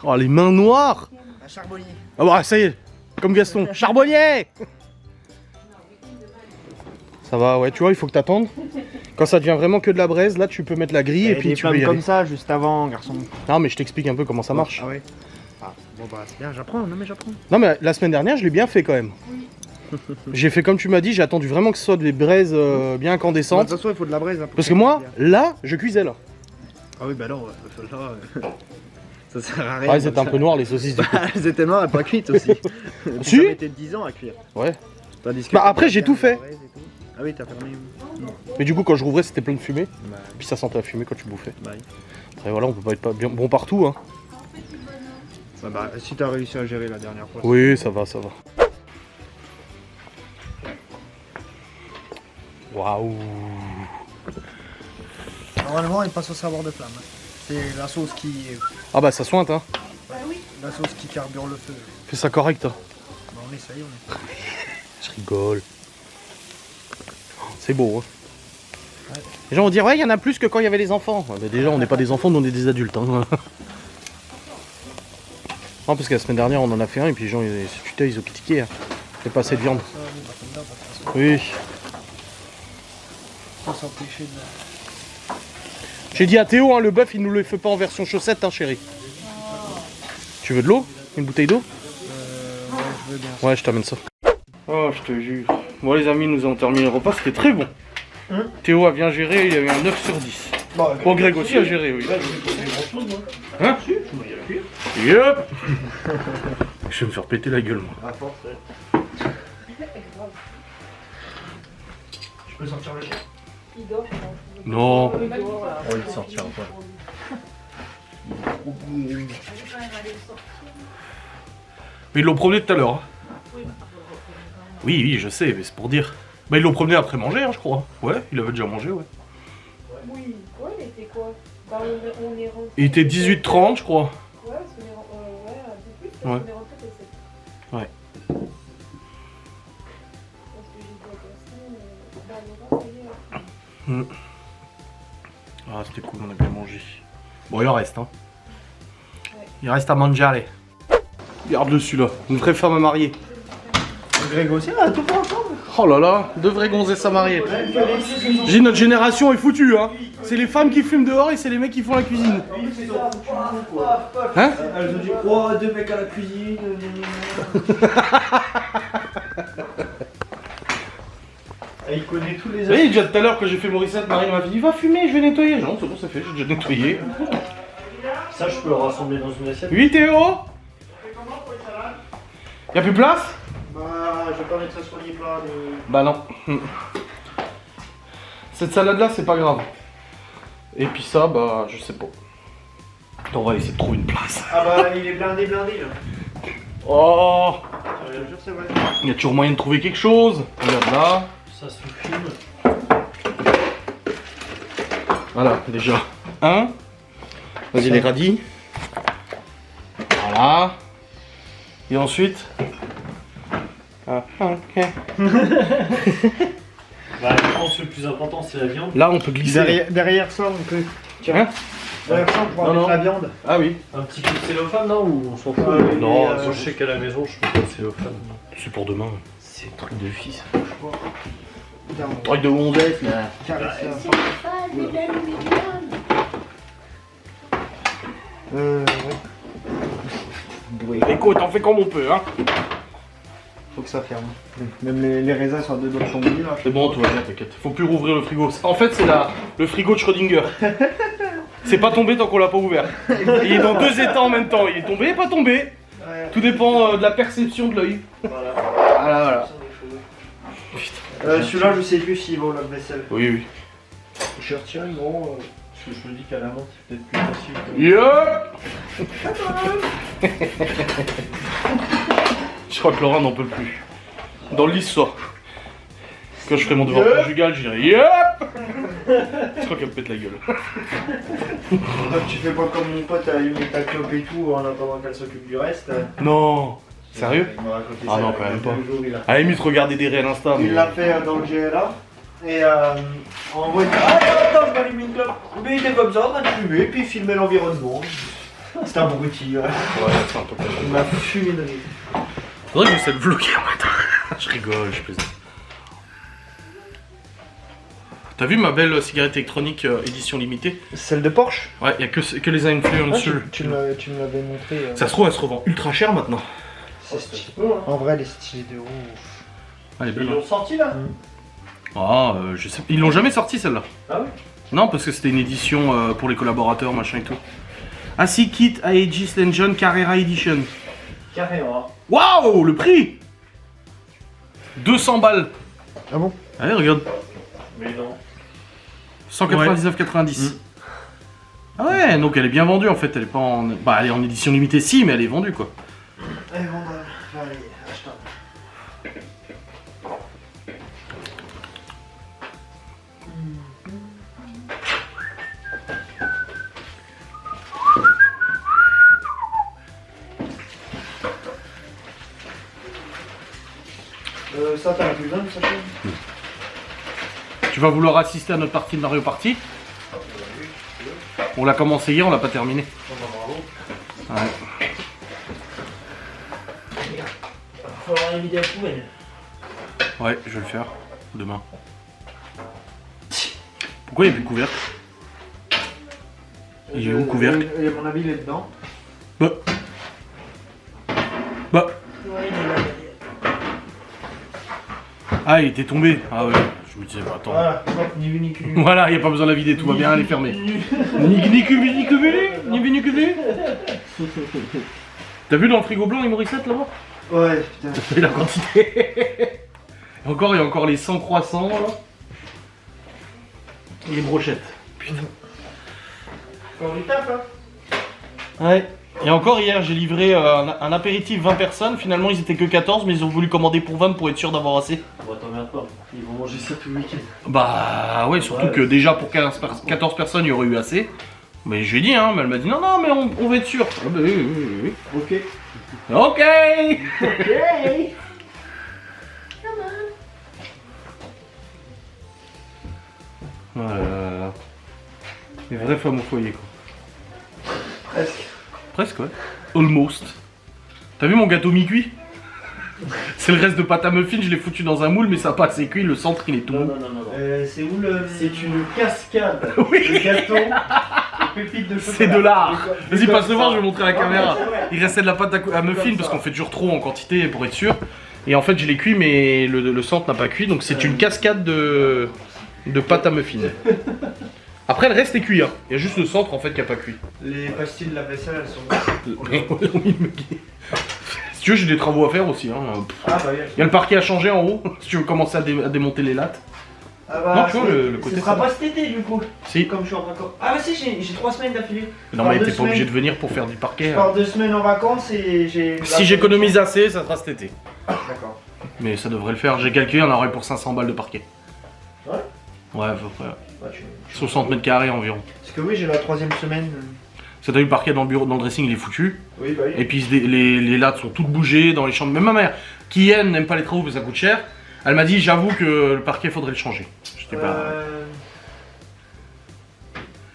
Oh les mains noires. Un charbonnier. Ah bah ça y est, comme Gaston. Charbonnier. Ça va, ouais, tu vois, il faut que t'attendes. Quand ça devient vraiment que de la braise, là tu peux mettre la grille et puis tu peux y aller. comme ça juste avant, garçon. Non mais je t'explique un peu comment ça marche. Ah ouais. Ah, bon bah c'est bien, j'apprends, non mais j'apprends. Non mais la semaine dernière je l'ai bien fait quand même. J'ai fait comme tu m'as dit, j'ai attendu vraiment que ce soit des braises bien De incandescentes. toute façon, il faut de la braise. Hein, pour Parce que moi, là, je cuisais là. Ah oui, bah non, là, ça sert à rien. Ah, c'était un peu noir les saucisses du coup. Elles étaient noires et pas cuites aussi. Si. Ça mettait 10 ans à cuire. Ouais. Tandis que Bah, après, j'ai tout fait. la braise et tout. Ah oui, t'as fermé. Mais du coup quand je rouvrais c'était plein de fumée. Bah, Puis ça sentait la fumée quand tu bouffais. bah, oui. Après voilà, on peut pas être pas bien bon partout hein. Bah, si t'as réussi à gérer la dernière fois. Oui, ça va, ça va. Waouh. Normalement, il passe au savoir de flamme. C'est la sauce qui. Ah bah ça sointe hein. La sauce qui carbure le feu. Fais ça correct hein. Bah, on essaye, on est. Je rigole. C'est beau hein. Les gens vont dire ouais il y en a plus que quand il y avait les enfants. Ouais, bah, déjà on n'est pas des enfants, nous on est des adultes hein. Non parce que la semaine dernière on en a fait un et puis les gens putain ils ont critiqué hein. Il n'y a pas assez de viande. Ça, oui, bah, comme d'hab, de toute façon. Oui. Faut s'empêcher de. J'ai dit à Théo hein, le bœuf il nous le fait pas en version chaussette hein chérie. Tu veux de l'eau? Une bouteille d'eau? Ouais, je veux bien. Ouais, je t'amène ça. Oh, je te jure. Bon, les amis, nous avons terminé le repas, c'était très bon. Théo a bien géré, il a eu un 9 sur 10. Bon, Greg aussi a géré, oui. Hein? Yep. Je vais me faire péter la gueule, moi. À force, ouais. Je peux sortir le chien? Il dort. Non. Il dort, là. Oh, il sortira pas. Mais ils l'ont promené tout à l'heure. Hein. Oui, oui, je sais, mais c'est pour dire. Bah, ils l'ont promené après manger, hein, je crois. Ouais, il avait déjà mangé, ouais. Oui, ouais, mais c'est quoi? Bah, on est rentré. Il était 18h30, je crois. Ouais, parce qu'on est rentré. Ouais, un peu plus, parce Ouais. qu'on est rentré à 7. Ouais. Parce que j'ai dit à personne, bah, le reste, c'est Ah, c'était cool, on a bien mangé. Bon, il en reste, hein. Ouais. Il reste à manger, allez. Regarde-le celui-là, une vraie femme à marier. Greg aussi, ah, tout pas ensemble. Oh là là, deux vraies gonzesses à marier. J'ai notre génération est foutue, hein. C'est les femmes qui fument dehors et c'est les mecs qui font la cuisine. Hein? Elles ont dit, oh, 2 mecs à la cuisine. Et il connaît tous les Vous voyez, déjà tout à l'heure, quand j'ai fait Morissette, Marie m'a dit va fumer, je vais nettoyer. Non, c'est bon, c'est fait, j'ai déjà nettoyé. Ça, je peux le rassembler dans une assiette. Oui, Théo? Y'a plus de place? Bah, je vais pas mettre ça sur les plats. Mais... Bah non. Cette salade-là, c'est pas grave. Et puis ça, bah, je sais pas. On va essayer de trouver une place. Ah bah, il est blindé là. Oh! Je te jure, c'est vrai. Il y a toujours moyen de trouver quelque chose. Regarde là. Ça se fume. Voilà, déjà. Un. Vas-y, les radis. Voilà. Et ensuite. Ah, ok. Bah, je pense que le plus important, c'est la viande. Là, on peut glisser. Derrière ça, on peut. Tiens. Hein? Derrière ça, on pourra Non, mettre non. la viande. Ah oui. Un petit coup de cellophane, non? Ou on s'en fout? Non, moi, je sais qu'à la maison, je fais pas de cellophane. C'est pour demain. C'est un truc de fils. Truc de gonzesse, là. Ouais. Écoute, on fait comme on peut, hein. Faut que ça ferme. Même les raisins sont à 2 doigts de tomber là. C'est bon, tout va bien, t'inquiète. Faut plus rouvrir le frigo. En fait, c'est le frigo de Schrödinger. C'est pas tombé tant qu'on l'a pas ouvert. Il est dans 2 états en même temps. Il est tombé et pas tombé. Ouais. Tout dépend de la perception de l'œil. Voilà. Voilà. Celui-là, je sais plus s'il va au lave-vaisselle. Oui, oui. Je retire non, parce que je me dis qu'à la menthe, c'est peut-être plus facile. Je crois que Laura n'en peut plus. Dans le lit ce soir. Quand je ferai mon devoir conjugal, je dirais Yep. Je crois qu'elle me pète la gueule. Tu fais pas comme mon pote à allumer ta clope et tout en attendant qu'elle s'occupe du reste. Non. Sérieux? Il m'a raconté Ah ça, non, il quand y a même pas. 2 jours, il a- À la limite, regarder des réels Insta. Il mais- l'a fait dans le GLA. Et en voiture, attends, je m'allume une clope. Mais il était comme ça en train de fumer, puis il filmait l'environnement. C'était un bruti. Ouais. Ouais, c'est un peu comme ça. Il m'a fumé de rire. Faudrait que j'essaie de vlogger en même temps. Je rigole, je plaisante. T'as vu ma belle cigarette électronique édition limitée? Celle de Porsche. Ouais, y a que les influencers. Tu me l'avais montré. Ça se trouve, elle se revend ultra cher maintenant. C'est stylé. En vrai, elle est stylée de ouf. Elle est belle. Ils l'ont sorti là. Ah, je sais. Ils l'ont jamais sorti celle-là. Ah oui. Non, parce que c'était une édition pour les collaborateurs, machin et tout. Ah si, Kit Aegis Legion Carrera Edition. Carrément. Waouh, le prix 200 balles. Ah bon? Allez, regarde. Mais non. 199,90. Ah ouais, donc elle est bien vendue en fait. Elle est pas en. Bah, elle est en édition limitée, si, mais elle est vendue quoi. Allez, vendable. Allez, achète. Ça, t'as plus besoin de ça? Tu vas vouloir assister à notre partie de Mario Party? On l'a commencé hier, on l'a pas terminé. Ouais. Faut avoir une vidéo à poubelle. Ouais, je vais le faire demain. Pourquoi il n'y a plus de couvercle? Il est où le couvercle? À mon avis, il est dedans. Bah. Bah. Ouais, il est là. Ah, il était tombé. Ah ouais. Je me disais, bah attends. Voilà, ni vu ni cul. Voilà, il n'y a pas besoin de la vider, tout va bien, elle est fermée. T'as vu dans le frigo blanc les Morissette là-bas? Ouais, putain. T'as vu la quantité? Et encore, il y a encore les 100 croissants là. Et les brochettes. Encore du taf, hein. Ouais. Et encore hier, j'ai livré un apéritif 20 personnes. Finalement, ils étaient que 14, mais ils ont voulu commander pour 20 pour être sûr d'avoir assez. Bon, t'emmerdes pas. Ils vont manger ça tout le week-end. Bah ouais, surtout que déjà pour 14 personnes, il y aurait eu assez. Mais je lui ai dit, hein, mais elle m'a dit non, non, mais on va être sûr. Ah bah oui. Ok. Ok. Ok. Voilà. Les vraies femmes au foyer, quoi. Presque. Presque, ouais. Almost. T'as vu mon gâteau mi-cuit? C'est le reste de pâte à muffin, je l'ai foutu dans un moule, mais ça n'a pas assez cuit, le centre il est tout mou. C'est où le. C'est une cascade. Oui. De gâteaux et pépites de chocolat. C'est de l'art. Vas-y, passe le voir, je vais montrer à la Ouais, caméra. c'est vrai. Il restait de la pâte à muffin parce qu'on fait toujours trop en quantité pour être sûr. Et en fait, je l'ai cuit, mais le centre n'a pas cuit, donc c'est une cascade de pâte à muffin. Après, le reste est cuit, hein. Il y a juste le centre en fait qui n'a pas cuit. Les pastilles de la vaisselle, elles sont. Si tu veux, j'ai des travaux à faire aussi. Hein. Ah bah oui. Il y a le parquet à changer en haut, si tu veux commencer à démonter les lattes. Ah bah, Non, tu vois, le côté ce sera ça. pas cet été du coup. Si. Comme je suis en vacances. Ah bah si, j'ai 3 semaines d'affilée. Non, mais t'es pas obligé de venir pour faire du parquet. Je pars 2 semaines en vacances et j'ai. Si j'économise assez, ça sera cet été. D'accord. Mais ça devrait le faire. J'ai calculé, on aurait pour 500 balles de parquet. Ouais. Ouais, à peu près. Bah, 60 mètres carrés environ. Parce que oui, j'ai la 3ème semaine. Ça t'as vu le parquet dans le bureau, dans le dressing, il est foutu. Oui, bah oui. Et puis les lattes sont toutes bougées dans les chambres. Même ma mère, qui elle n'aime pas les travaux parce que ça coûte cher, elle m'a dit j'avoue que le parquet faudrait le changer. J'étais pas.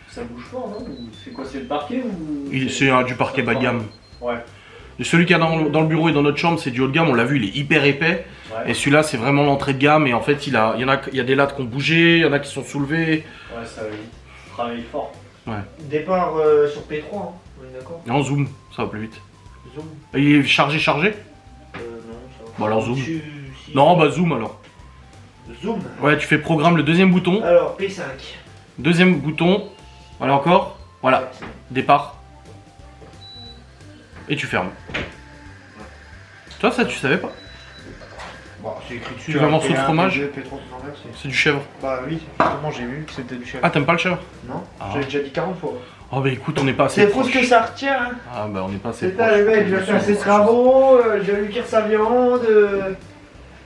Ça bouge fort, non? C'est quoi, c'est le parquet ou. C'est du parquet bas de gamme. Ouais. Et celui qu'il y a dans le bureau et dans notre chambre, c'est du haut de gamme, on l'a vu, il est hyper épais. Ouais. Et celui-là, c'est vraiment l'entrée de gamme. Et en fait, il y a des lattes qui ont bougé, il y en a qui sont soulevées. Ouais, ça travaille fort. Ouais. Départ sur P3, hein. On est d'accord? Et en zoom, ça va plus vite. Zoom. Il est chargé. Non, ça va. Bon, alors zoom. Si- Non, bah zoom alors. Zoom. Ouais, tu fais programme le deuxième bouton. Alors, P5. Deuxième bouton. Voilà encore. Voilà. Départ. Et tu fermes. Toi, ça, tu savais pas? Bon, c'est écrit dessus. Tu veux un morceau de fromage? P3, C'est du chèvre. Bah oui, justement, j'ai vu que c'était du chèvre. Ah, t'aimes pas le chèvre? Non, Ah. j'avais déjà dit 40 fois. Oh, bah écoute, on n'est pas assez C'est fou ce proche. que ça retient, hein. Ah, bah on n'est pas assez C'est proche. ça, le mec, je vais faire ses travaux, je vais lui cuire sa viande,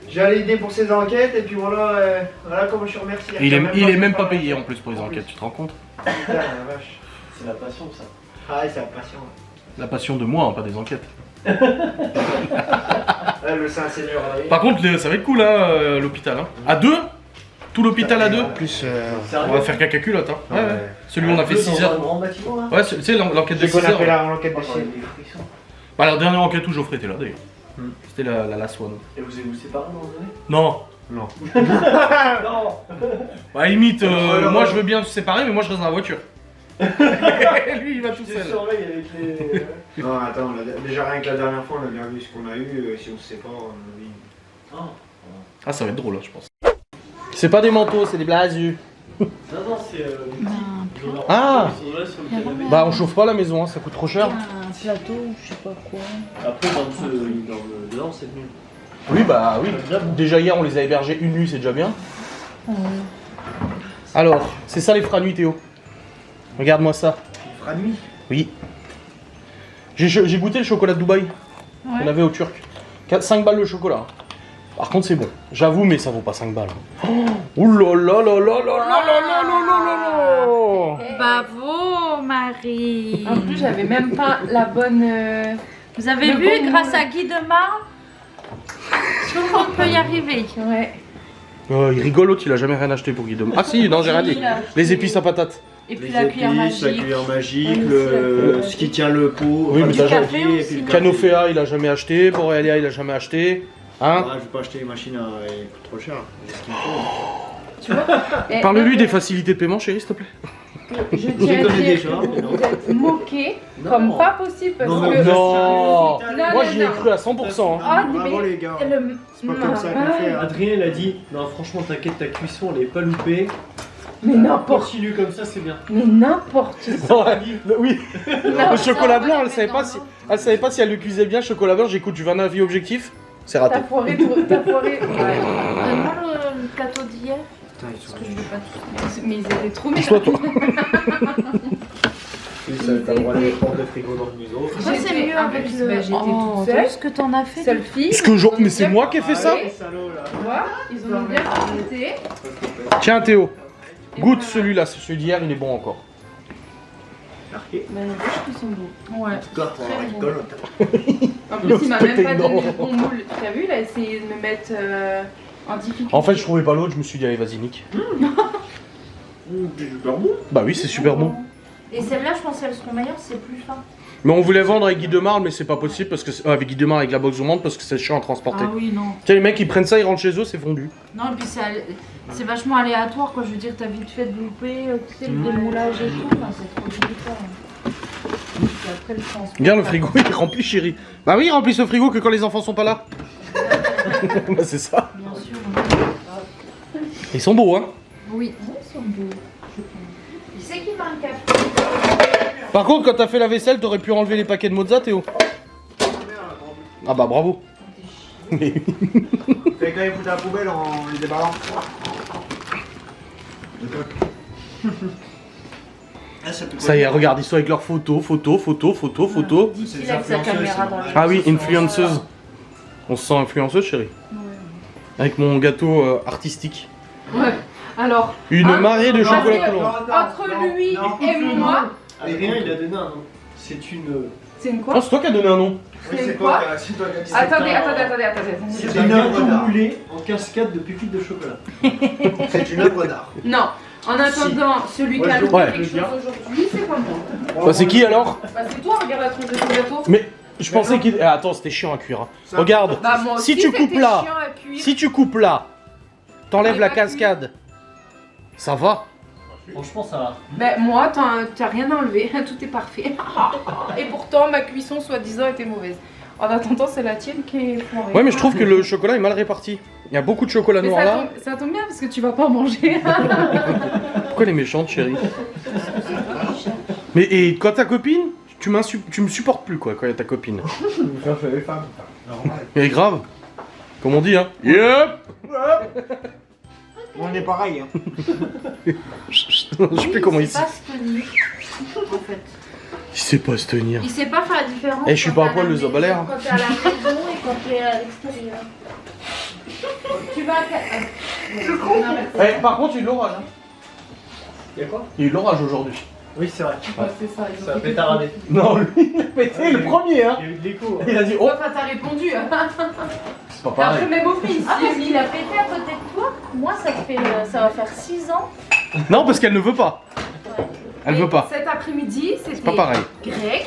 je vais aller aider pour ses enquêtes, et puis voilà, voilà comment je suis remercié. Et il est même pas payé en plus pour les enquêtes, tu te rends compte? Putain, la vache. C'est la passion, ça. Ah ouais, c'est la passion. La passion de moi, hein, pas des enquêtes. Là, le Saint-Seigneur à la Par contre, ça va être cool, hein, l'hôpital. Hein. À deux? Tout l'hôpital à deux? En plus, On va faire caca culotte, hein. Ouais, ouais. Celui où on a fait 6 Dans un heures. grand bâtiment, là. Ouais, tu sais, l'enquête de c'est 6 qu'on appelle heures. l'enquête Oh, de j'en ai ciel. des frissons. Bah, la dernière enquête où Geoffrey était là d'ailleurs. Hmm. C'était la last one. Et vous avez vous séparé à un moment donné? Non. Non. Non. Bah, à la limite, Alors, moi je veux bien se séparer, mais moi je reste dans la voiture. Lui, il va tout Je te seul. surveille avec les. Non, attends, déjà rien que la dernière fois, on a bien vu ce qu'on a eu, si on se sépare, oui. Ah. Ah, ça va être drôle, là, je pense. C'est pas des manteaux, c'est des blasus. Non, non, c'est. Ils ont leur Ah. ils sont là sur le canapé. Bah, on chauffe pas la maison, hein, ça coûte trop cher. Un plateau, je sais pas quoi. Après, quand dedans, c'est mieux. Oui, bah oui. Déjà hier, on les a hébergés une nuit, c'est déjà bien. Alors, c'est ça les frais nuit, Théo. Regarde-moi ça. Il fera nuit. Oui. J'ai goûté le chocolat de Dubaï qu'on avait au Turc. 5 balles le chocolat. Par contre, c'est bon. J'avoue, mais ça vaut pas 5 balles. Ouh là là là là là là là là là là là. Bravo, Marie. En plus, j'avais même pas la bonne. Vous avez Le vu, bon grâce moule. à Guy Demar, tout le monde peut y arriver. Ouais. Oh, il rigole, l'autre, il a jamais rien acheté pour Guido. Ah si, non, j'ai rien dit. Les épices à patates. Et puis Les la cuillère épices, la magique. cuillère magique, Ouais, ce qui tient le pot, Oui, mais du t'as café café, et aussi. puis le café. Canofea, il a jamais acheté. Borealia, il a jamais acheté. Hein? Ah, je vais pas acheter les machines, elles coûtent trop cher. J'ai ce qu'il me faut. Tu vois. Et Parle-lui même, des facilités de paiement, chérie, s'il te plaît. Je Je tiens à connais dire déjà, que mais non. vous êtes moqués Non. comme pas possible parce Non, que. mais Non. Non, Moi, non, j'y ai non. cru à 100%. Hein. Ah, Bravo mais les gars. le- C'est pas comme ça qu'on fait. hein. Adrien, il a dit non, franchement, t'inquiète, ta cuisson, elle est pas loupée. Mais n'importe. Continue comme ça, c'est bien. Mais n'importe quoi. Ouais, oui. Non, Le chocolat ça, blanc, ouais, elle savait mais pas non, si non. elle savait pas si elle le cuisait bien. Le chocolat blanc, j'écoute, tu veux un avis objectif? C'est raté. T'as foiré tout. T'as foiré. Ouais. Donne-moi le plateau d'hier. Putain, ils sont Parce que je veux pas tous. Mais ils étaient trop Pousse-toi, méchants. toi. Oui, ça, t'as le droit de prendre le frigo dans le museau. Ça, c'est J'étais mieux un avec peu- le. bah, j'étais Oh, toute seule. ce que t'en as fait. Seule fille. Parce que mais c'est moi qui ai fait ça. Ouais. Salaud, là. Tu vois, ils ont bien profité. Tiens Théo, goûte celui-là, celui d'hier il est bon encore. Marqué. Bah, n'empêche qu'ils sont beaux. Ouais. Toi, Très bon. rigole. En plus, il m'a même pas Respectez donné une le bon moule. T'as vu, il a essayé de me mettre en difficulté. En fait je trouvais pas l'autre, je me suis dit allez vas-y nique. C'est super bon. Bah oui c'est super bon. Et celles-là, je pense qu'elles seront meilleures, c'est plus fin. Mais on voulait vendre avec Guy de Marle mais c'est pas possible parce que avec Guy de Marle avec la box gourmande parce que c'est chiant à transporter. Ah oui, non. Tiens les mecs ils prennent ça, ils rentrent chez eux, c'est fondu. Non, et puis c'est vachement aléatoire, quoi. Je veux dire, t'as vite fait de louper, tu sais, le démoulage et tout. Enfin, c'est trop délicat. Puis après, le transport. Regarde le frigo il est rempli chérie. Bah oui il remplit ce frigo que quand les enfants sont pas là. Bah c'est ça. Bien sûr. Ils sont beaux hein. Oui. Ils sont beaux. Qui c'est qui manque un peu? Par contre quand t'as fait la vaisselle t'aurais pu enlever les paquets de mozza Théo. Ah bah bravo. Mais Fais quand même foutre à la poubelle en les déballant. Ah, ça y est regarde ils sont avec leurs photos. D'ici, il a sa caméra dans les. Ah oui, influenceuse. On se sent influenceuse, chérie. Avec mon gâteau artistique. Ouais. Alors, Une Hein marée de Non, chocolat mais- collant. entre lui et moi, Et rien, il a donné un nom. C'est une. c'est une Oh, quoi? c'est toi qui as donné un nom. Oui, C'est c'est quoi toi, c'est toi qui as dit ça. Attendez. C'est C'est un une œuvre gâteau d'art. moulé en cascade de pépites de chocolat. C'est une œuvre d'art. Non, en attendant, celui qui a Ouais, loupé ouais. quelque chose aujourd'hui, c'est pas moi. Bah, c'est qui alors? Bah, c'est toi, regarde la tronche de ton gâteau. Mais je pensais qu'il. Ah, attends, c'était chiant à cuire. hein. Regarde, Bah, moi si aussi, tu coupes c'était là, chiant à cuire. si tu coupes là, t'enlèves Ah, la il va cascade. Ça va? Franchement, ça va. Ben moi, t'as rien enlevé, tout est parfait. Et pourtant, ma cuisson, soi-disant, était mauvaise. En attendant, c'est la tienne qui est foirée. Ouais, mais je trouve que le chocolat est mal réparti. Il y a beaucoup de chocolat Mais noir là. ça tombe bien parce que tu vas pas en manger. Pourquoi elle est méchante, chérie? Mais et quand ta copine, tu me supportes plus quoi quand il y a ta copine. Ça fait les femmes. Normal. Mais grave. Comme on dit, hein. Yep. On est pareil. Hein. Je sais plus comment il sait pas se tenir. En fait. Il sait pas se tenir. Il sait pas faire la différence. Eh, je suis quand pas à t'es poil, la le maison- Zobalère. Quand t'es à la maison et quand t'es à l'extérieur. Tu vas à... Eh, par contre, il y a eu de l'orage. Hein. Y'a quoi? Il y a eu de l'orage aujourd'hui. Oui, c'est vrai. Ouais, c'est ça. ils ont Ça a fait pétaradé. Non, lui, il a pété le premier. Hein. Il y a eu de l'écho. Il a dit, oh, Toi, ça t'a répondu. c'est pas Après, pareil. même au fils. Ah, parce qu'il a pété à côté de toi? Moi, ça va faire 6 ans. Non, parce qu'elle ne veut pas. Elle veut pas. Cet après-midi, C'est c'était pas pareil. Greg.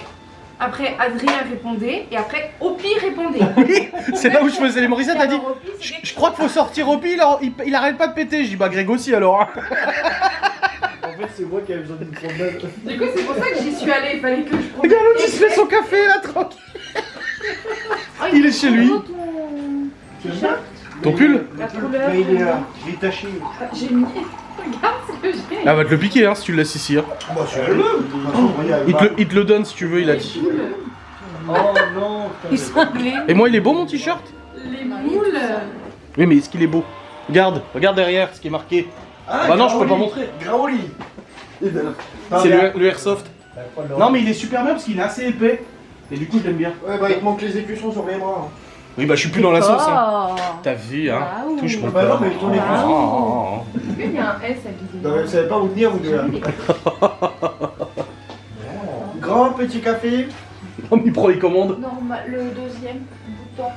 Après, Adrien répondait. Et après, Opi répondait. Oui, c'est là où je faisais les Morissettes. Elle a dit, Alors, Opi, c'était- je crois qu'il faut sortir au pile, il arrête pas de péter. Je dis, bah Greg aussi alors. Hein. En fait, c'est moi qui avais besoin d'une promenade. Du coup, c'est pour ça que j'y suis allée. Il fallait que je prenne. Regarde l'autre, il se fait son café là, tranquille. Il est chez lui. Ton pull? La couleur. Mais il est taché. J'ai mis. Regarde ce que j'ai. Elle va te le piquer hein, si tu le laisses ici. Hein. Bah, c'est elle. Il te le donne si tu veux, il a dit. Oh non, Ils putain. sont glés. Et moi, il est beau mon t-shirt? Les moules. Oui, mais est-ce qu'il est beau? Regarde derrière ce qui est marqué. Bah non, je peux pas montrer. Graoli. C'est le airsoft. Non, mais il est super bien parce qu'il est assez épais. Et du coup, je l'aime bien. Ouais, bah, il te manque les écussons sur les bras. Hein. Oui, bah je suis plus dans la sauce. Hein. Oh. T'as vu, hein? Waouh. Touche mon Bah non, corps. mais ton écusson. Il y a un S à guider. Non, mais vous savez pas où tenir, vous deux là. Grand petit café. On y prend les commandes. Normal, le deuxième bouton.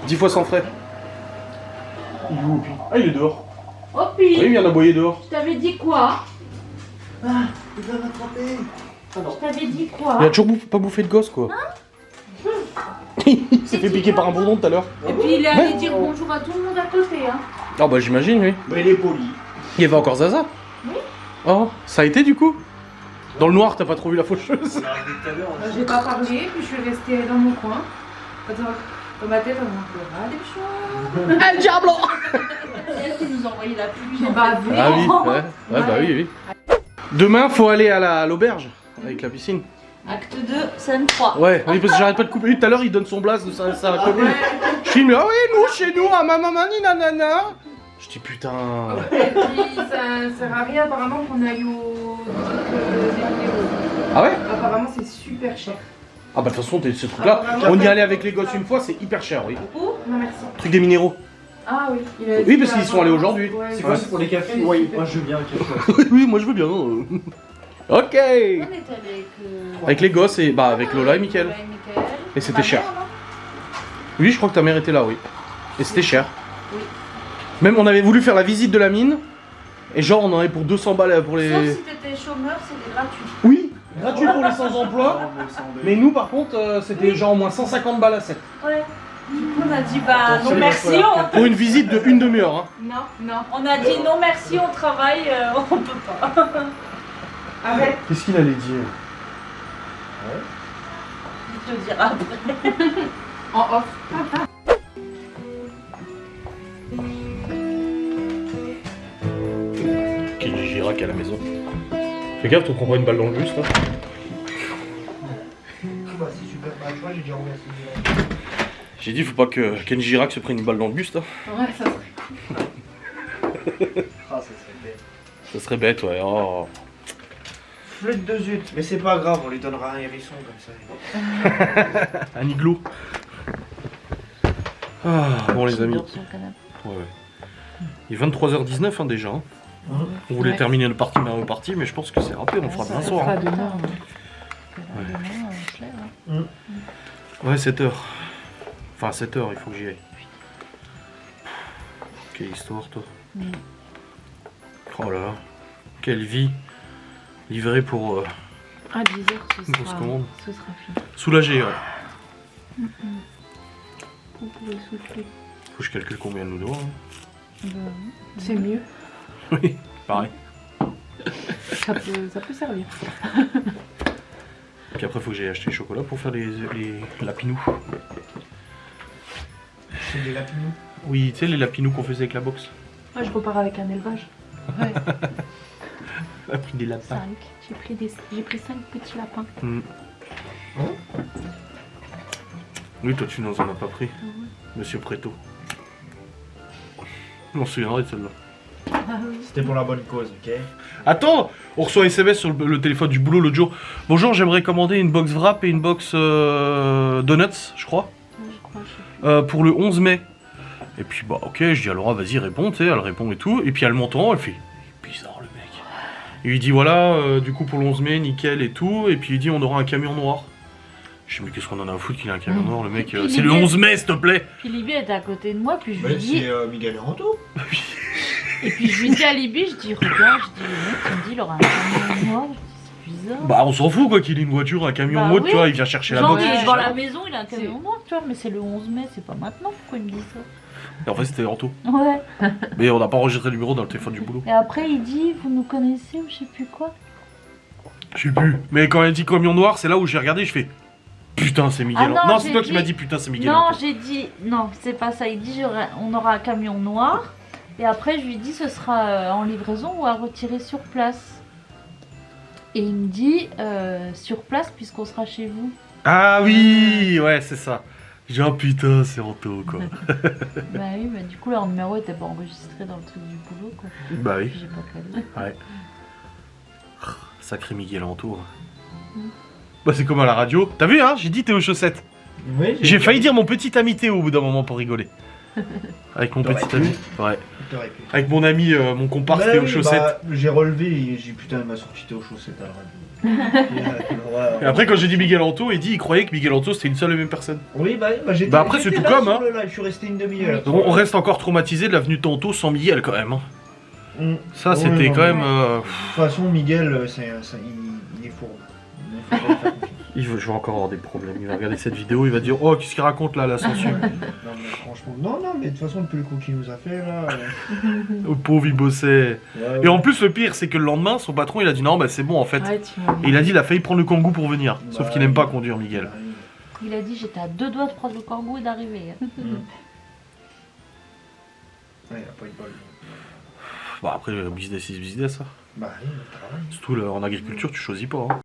10 fois sans frais. Il est où, Opi? Ah, il est dehors. Oh, Oui, il puis, vient d'aboyer dehors. je t'avais dit quoi? Il va m'attraper. Je t'avais dit quoi? Il a toujours pas bouffé de gosse, quoi. Il s'est fait piquer par un bourdon tout à l'heure. Et puis il est allé dire bonjour à tout le monde à côté, hein. Ah, bah j'imagine, oui. Mais il est poli. Il y avait encore Zaza. Oui. Oh, ça a été du coup? Dans le noir, t'as pas trop vu la faucheuse? J'ai pas parlé, puis je suis restée dans mon coin. Attends, dans ma tête, on a des choses. Ah, le diable! C'est elle qui nous a envoyé la pluie. J'ai bavé. Ah oui, ouais, bah oui, oui. Demain, faut aller à l'auberge avec la piscine. Acte 2, scène 3. Ouais, oui, parce que j'arrête pas de couper. Tout à l'heure, il donne son blast de sa commune. Je filme, ah ouais, nous, chez nous, à ma maman, ni nanana. Je dis putain. Et puis ça sert à rien apparemment qu'on aille au truc des minéraux. Ah ouais? Apparemment c'est super cher. Ah bah de toute façon, ce truc-là, on y allait avec les gosses une fois, c'est hyper cher, oui. Où? Non merci. Truc des minéraux. Ah oui. Oui, parce qu'ils sont allés aujourd'hui. Ouais, C'est quoi, c'est pour les cafés? Oui. Moi je veux bien un café. Oui, oui, moi je veux bien. Ok. On était avec... Avec les gosses et bah avec Lola et Mickaël. Lola et Mickaël. Et c'était Ma cher. mère, non? Oui, je crois que ta mère était là, oui. Et c'était cher. Oui. Même on avait voulu faire la visite de la mine. Et genre on en avait pour 200 balles pour les... Sauf si t'étais chômeur, c'était gratuit. Oui, gratuit pour les sans-emploi. Mais nous par contre, c'était genre au moins 150 balles à 7. Ouais. Du coup, on a dit bah non merci, Pour une visite de une demi-heure. Hein. Non, non. on a dit non merci, on travaille, on peut pas. Arrête. Qu'est-ce qu'il allait dire? Je te dirai après. En off. Kenji Girac à la maison. Fais gaffe, tu prends pas une balle dans le buste là. Bah, c'est super. Bah, tu vois, j'ai déjà remercié. J'ai dit faut pas que Kenji Girac se prenne une balle dans le buste. Hein. Ouais, ça serait. Ah, ça serait bête. Ça serait bête, ouais. Oh. Flûte de zut. Mais c'est pas grave, on lui donnera un hérisson comme ça. Un igloo. Ah, bon les amis. Dors sur le canapé. Ouais, ouais. Il est 23h19 hein, déjà. Hein. On voulait Ouais. terminer le parti Mario Party, mais je pense que c'est râpé, on fera bien soir. Ça Hein. fera demain. Demain, on se lève, hein. Ouais, 7h. Enfin, 7h, il faut que j'y aille. Quelle histoire, toi. Oh là là. Quelle vie. Livrée pour À 10h, ce grosse commande. ce sera fini. Soulagé, ouais. Vous pouvez souffler. Faut que je calcule combien nous doit. Hein. C'est mieux. Oui, pareil. Ça peut servir. Puis après, faut que j'aille acheter le chocolat pour faire les lapinous. C'est des lapinous. Oui, tu sais, les lapinous qu'on faisait avec la boxe. Moi, je repars avec un élevage. Ouais. On a pris des lapins. 5. J'ai pris 5 petits lapins. Mm. Oui, toi, tu n'en as pas pris. Monsieur Préto. On se souviendra de celle-là. C'était pour la bonne cause, ok? Attends, on reçoit un SMS sur le téléphone du boulot l'autre jour. Bonjour, j'aimerais commander une box wrap et une box donuts, je crois, Je crois, pour le 11 mai. Et puis bah ok, je dis à Laura, vas-y réponds, tu sais, elle répond et tout. Et puis elle m'entend, elle fait, bizarre le mec. Il lui dit voilà, du coup pour le 11 mai, nickel et tout. Et puis il dit on aura un camion noir. Je dis mais qu'est-ce qu'on en a à foutre qu'il a un camion noir le mec, Puis c'est le Libé- 11 mai s'il te plaît. Puis Libby était à côté de moi, puis je lui Mais dis. c'est Miguel Ranto. Et puis je lui dis à Libby, je dis regarde, je dis le mec il me dit il aura un camion noir, je dis c'est bizarre. Bah on s'en fout quoi qu'il ait une voiture, un camion Bah ou autre, oui. tu vois, il vient chercher la Genre box. il est Ouais, devant je- la maison, il a un camion c'est- noir, tu vois, mais c'est le 11 mai, c'est pas maintenant, pourquoi il me dit ça? Et en fait c'était Anto. Ouais. Mais on n'a pas enregistré le numéro dans le téléphone du boulot. Et après il dit vous nous connaissez ou je sais plus quoi. Je sais plus. Mais quand elle dit camion noir, c'est là où j'ai regardé, je fais putain, c'est Miguel. Ah non, non, c'est j'ai toi qui dit- m'as dit putain, c'est Miguel. Non, j'ai dit non, c'est pas ça. Il dit on aura un camion noir. Et après je lui dis ce sera en livraison ou à retirer sur place. Et il me dit sur place puisqu'on sera chez vous. Ah oui, ouais, c'est ça. J'ai oh putain, c'est Anto quoi. Bah oui, mais du coup leur numéro était pas enregistré dans le truc du boulot quoi. Bah oui, Puis j'ai pas calé. ouais. Sacré Miguel Anto. Bah c'est comme à la radio. T'as vu hein, j'ai dit t'es aux chaussettes. Oui, J'ai failli dire mon petit ami Théo au bout d'un moment pour rigoler. Avec mon T'aurais petit pu. ami. Ouais. T'aurais pu. Avec mon ami, mon comparse Bah Théo oui, chaussettes. bah, j'ai relevé et j'ai putain, il m'a sorti Théo chaussettes à la radio. Et après quand j'ai dit Miguel Anto, il croyait que Miguel Anto c'était une seule et même personne. Oui, bah j'étais. Bah après, c'est j'étais tout là comme, sur hein. le live, je suis resté une demi-heure. Donc on reste encore traumatisé de la venue de Anto sans Miguel quand même. Hein. Ça Ouais, c'était non, quand mais- même... De toute façon, Miguel, il est fourbe. Il faut pas lui faire confiance. Je vais encore avoir des problèmes. Il va regarder cette vidéo, il va dire oh qu'est-ce qu'il raconte là la censure. Non, mais franchement, non, mais de toute façon, depuis le coup qu'il nous a fait là. Le pauvre il bossait. Ouais, Et en plus le pire c'est que le lendemain son patron il a dit non bah c'est bon en fait. Ouais, tu m'as Et il a dit il a failli prendre le kangou pour venir. Sauf Bah, qu'il n'aime pas oui. conduire Miguel. Il a dit j'étais à 2 doigts de prendre le kangou et d'arriver. Ouais, il a pas eu de bol. Bah après business is business. Hein. Bah oui, le travail. Surtout là, en agriculture tu choisis pas. Hein.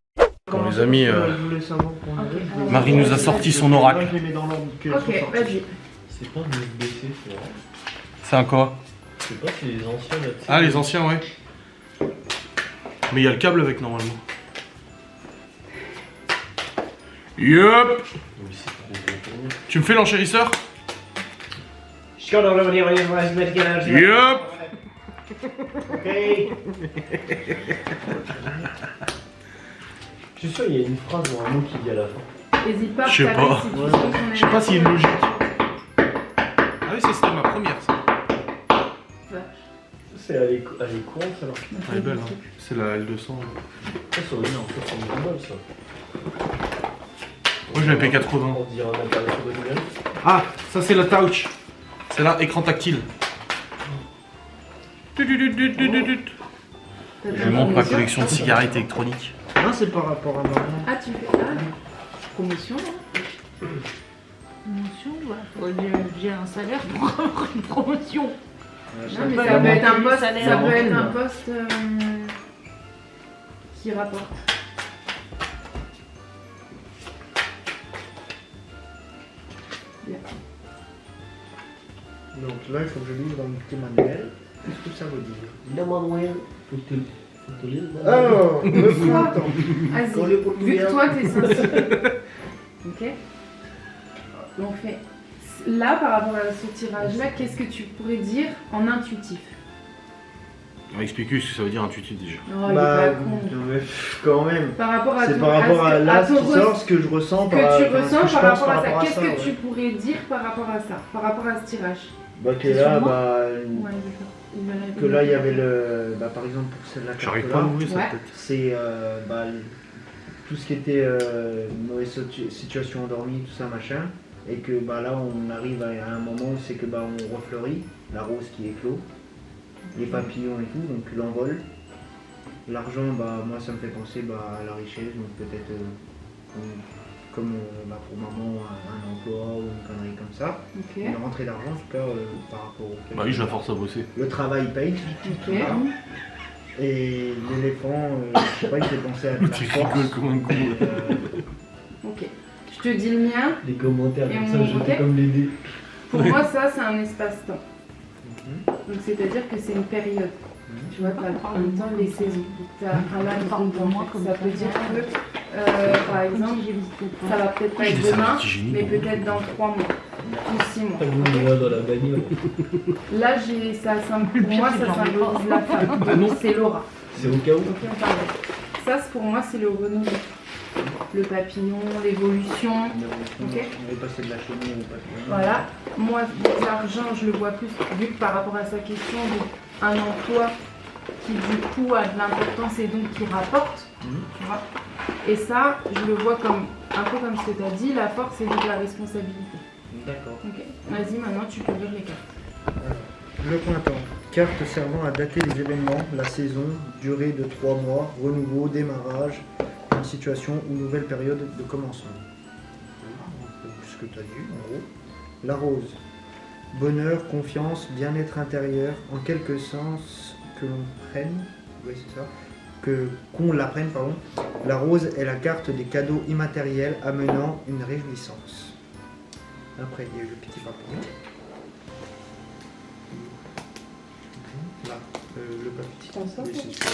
Bon, les amis, Je voulais savoir pour Ok, alors, Marie nous a sorti son oracle. Je les mets dans l'ordre qu'elles sont Ok, sorties. vas-y. C'est pas de USB-C, c'est vrai. C'est un quoi? Je sais pas, c'est les anciens là-dessus. Ah, les anciens, ouais. Mais il y a le câble avec normalement. Yup. Mais c'est trop gros pour nous. Tu me fais l'enchérisseur? Je suis en train de revenir, on va se mettre galère. Yup. Ok. Je suis sûr, il y a une phrase ou un mot qui dit à la fin. N'hésite pas à Je sais regarder pas. si tu sens qu'on Je sais pas est s'il y a une logique. Ah oui, c'était ma première ça. C'est elle est courante, ça alors. Elle est belle, hein. C'est la L200. Ça, ça aurait bien en fait, c'est une balle, ça. Moi je l'ai P80. On dirait un appareil sur de numérique. Ah, ça c'est la touch. C'est là, écran tactile. Je lui montre ma collection de cigarettes électroniques. Non, c'est par rapport à maman. Ah, tu fais ça promotion, hein. Promotion, voilà. J'ai un salaire pour avoir une promotion. Non, mais pas ça peut la être un moitié du poste, salaire ça en peut être tout, un là. poste qui rapporte. Bien. Donc là, il faut que je lise dans mon petit manuel. Qu'est-ce que ça veut dire? Dis-le manuel. Faut que tu lises. Alors, le printemps. Collé pour Vas-y, tout vu bien. que toi t'es sensible. Ok. On fait. Là, par rapport à ce tirage-là, qu'est-ce que tu pourrais dire en intuitif? Explique-lui ce que ça veut dire intuitif déjà. Oh, il est Bah, pas con. non, mais quand même. Par rapport à C'est ton- par rapport à là, ce ton qui re- sort, ce que je ressens, que par tu enfin, ce ressens que je par pense rapport à ça. Qu'est-ce que ouais. tu pourrais dire par rapport à ça? Par rapport à ce tirage? Bah, que C'est là, sur moi bah, Ouais, d'accord. Il va la- que là, il y avait le. Bah, par exemple, pour celle-là, J'arrive pas à l'ouvrir Ouais. cette tête. c'est bah, tout ce qui était mauvaise situation endormie, tout ça, machin. Et que bah, là, on arrive à un moment où c'est que bah, on refleurit, la rose qui éclot, les papillons et tout, donc l'envol. L'argent, bah, moi, ça me fait penser bah, à la richesse, donc peut-être comme bah, pour maman, un emploi ou une connerie comme ça. Ok. Une rentrée d'argent, en tout cas, par rapport au. Bah oui, je la force à bosser. Le travail paye. Ok. Voilà. Et l'éléphant, je sais pas, il fait penser à de la Tu force. rigoles comme un con. Ok. Je te dis le mien. Les commentaires Et comme on ça, j'étais montait. comme les dés. Pour moi, ça, c'est un espace-temps. Donc, c'est-à-dire que c'est une période. Tu vois, tu as en même temps les saisons. Tu as un laps Parle de pour moi temps. comme Ça ça. peut dire que, par exemple, ça va peut-être pas J'ai être des demain, serviettes hygiéniques. mais peut-être dans 3 mois ou 6 mois. T'as voulu me voir dans la bagnole. Là, pour moi, ça symbolise la femme. Donc, c'est l'aura. C'est au cas où. Ok, on parle. Ça, pour moi, c'est le renouveau. Le papillon, l'évolution. Ok. On est passé de la chenille au papillon. Voilà. Moi, l'argent, je le vois plus, vu que par rapport à sa question, un emploi qui du coup a de l'importance et donc qui rapporte. Tu vois. Et ça, je le vois comme un peu comme ce que tu as dit, la force et donc la responsabilité. D'accord. Ok. Vas-y, maintenant tu peux lire les cartes. Le printemps. Carte servant à dater les événements, la saison, durée de 3 mois, renouveau, démarrage, une situation ou nouvelle période de commencement. Ce que tu as dit, en gros. La rose. Bonheur, confiance, bien-être intérieur, en quelque sens que l'on prenne. Oui, c'est ça. Qu'on la prenne, pardon. La rose est la carte des cadeaux immatériels amenant une réjouissance. Après, il y a eu le petit papillon. Là, le papillon. Oui, c'est ça.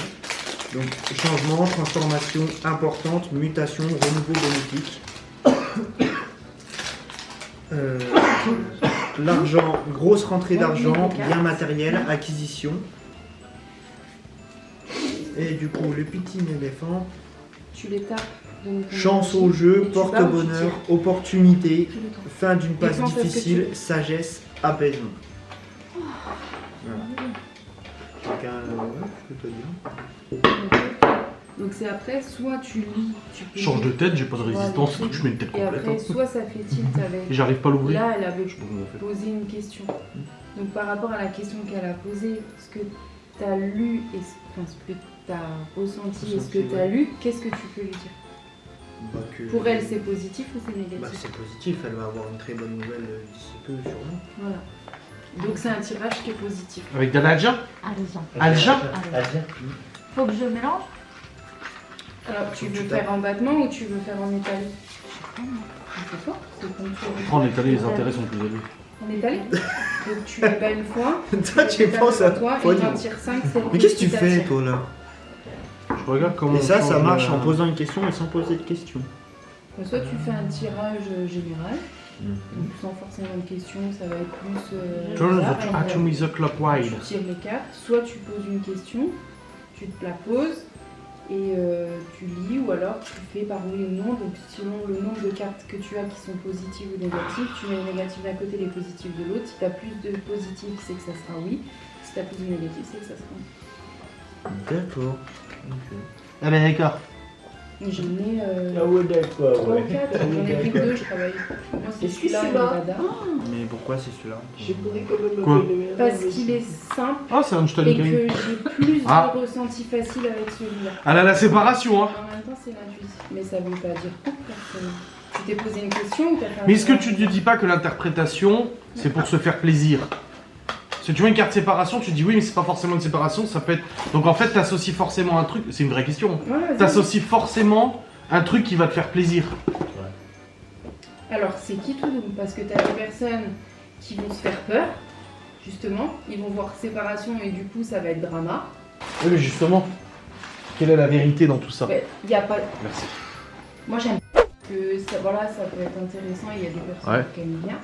Donc, changement, transformation importante, mutation, renouveau bénéfique. L'argent, grosse rentrée d'argent, bien matériel, acquisition. Et du coup, le petit éléphant, Tu les tapes. donc, chance au jeu, et tu bats ou tu porte-bonheur, tires opportunité, Tous les temps. fin d'une passe Et pense à ce que difficile, tu- sagesse, apaisement. Voilà. Chacun, ce que tu as dit. Ok. Donc c'est après, soit tu lis, tu peux Change de lire, tête, j'ai pas de tu vois, résistance, le truc. je mets une tête Et complète. après, hein. soit ça fait tilt avec. Et j'arrive pas à l'ouvrir. Là, elle avait Je sais pas comment on fait. posé une question. Donc par rapport à la question qu'elle a posée, ce que tu as lu et ce que tu as ressenti et ce que Ressenti, tu as ouais. lu, qu'est-ce que tu peux lui dire? Bah, que- Pour elle, c'est positif ou c'est Bah, négatif? c'est positif, elle va avoir une très bonne nouvelle d'ici peu, sûrement. Voilà. Donc c'est un tirage qui est positif. Avec de l'algin Allez-y. Algin Algin. Faut que je mélange. Alors, tu Donc, veux tu faire en battement ou tu veux faire en étalé? C'est ça, c'est comme tu veux. En étalé, les intérêts sont plus élevés. En étalé? Donc tu les bats une fois. Toi, tu penses à toi toi, et dis- t'en tires 5, c'est Mais qu'est-ce que tu fais, toi, là? Je regarde comment. Et ça, on ça change marche la- en posant une question et sans poser de question. Soit tu fais un tirage général, donc sans forcément de questions, ça va être plus. Turn voilà, the atom is a clockwise. tu tires les cartes, soit tu poses une question, tu te la poses et tu lis, ou alors tu fais par oui ou non. Donc selon le nombre de cartes que tu as qui sont positives ou négatives, tu mets les négatives d'un côté, les positives de l'autre. Si tu as plus de positifs, c'est que ça sera oui. Si tu as plus de négatifs, c'est que ça sera non. D'accord. Ah ben d'accord. J'en ai Ah ouais, d'accord, 3 ou ouais. 4, j'en ai plus que 2, je travaille. Moi, c'est Qu'est-ce que celui-là, c'est et là Dada. Mais pourquoi c'est celui-là? Je pourrais quand même Quoi Parce qu'il est simple Ah, c'est un et Stanley que Game. j'ai plus Ah. de ressenti facile avec celui-là. Elle a la séparation, hein. En même temps, c'est l'intuition. Mais ça veut pas dire couple, forcément. Tu t'es posé une question ou t'as fait un Mais est-ce que tirage? tu ne dis pas que l'interprétation, c'est pour se faire plaisir? Si tu vois une carte séparation, tu dis oui, mais c'est pas forcément une séparation, ça peut être. Donc en fait, t'associes forcément un truc. C'est une vraie question. Voilà, vas-y. T'associes forcément un truc qui va te faire plaisir. Alors, c'est qui tout double? Parce que t'as des personnes qui vont se faire peur, justement. Ils vont voir séparation et du coup, ça va être drama. Oui, mais justement, quelle est la vérité dans tout ça? Mais il y a pas. Merci. Moi, j'aime que ça, voilà, ça peut être intéressant et il y a des personnes Ouais. qui aiment bien.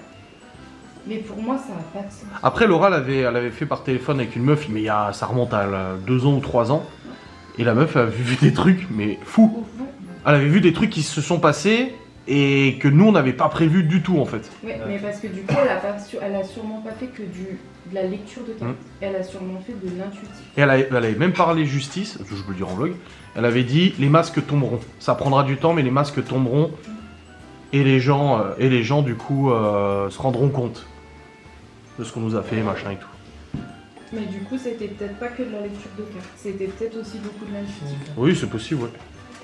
Mais pour moi, ça n'a pas de sens. Après, Laura elle avait fait par téléphone avec une meuf, mais ça remonte à 2 ans ou 3 ans. Et la meuf a vu des trucs, mais fous. Au fond, Elle avait vu des trucs qui se sont passés et que nous, on n'avait pas prévu du tout en fait. ouais, mais parce que du coup, elle a sûrement pas fait que de la lecture de cartes. Elle a sûrement fait de l'intuitif. Et elle avait même parlé justice, je peux le dire en vlog. Elle avait dit les masques tomberont. Ça prendra du temps, mais les masques tomberont. Et les gens du coup, se rendront compte de ce qu'on nous a fait, machin et tout. Mais du coup, c'était peut-être pas que de la lecture de cartes. C'était peut-être aussi beaucoup de l'intuitif. Oui, c'est possible, ouais.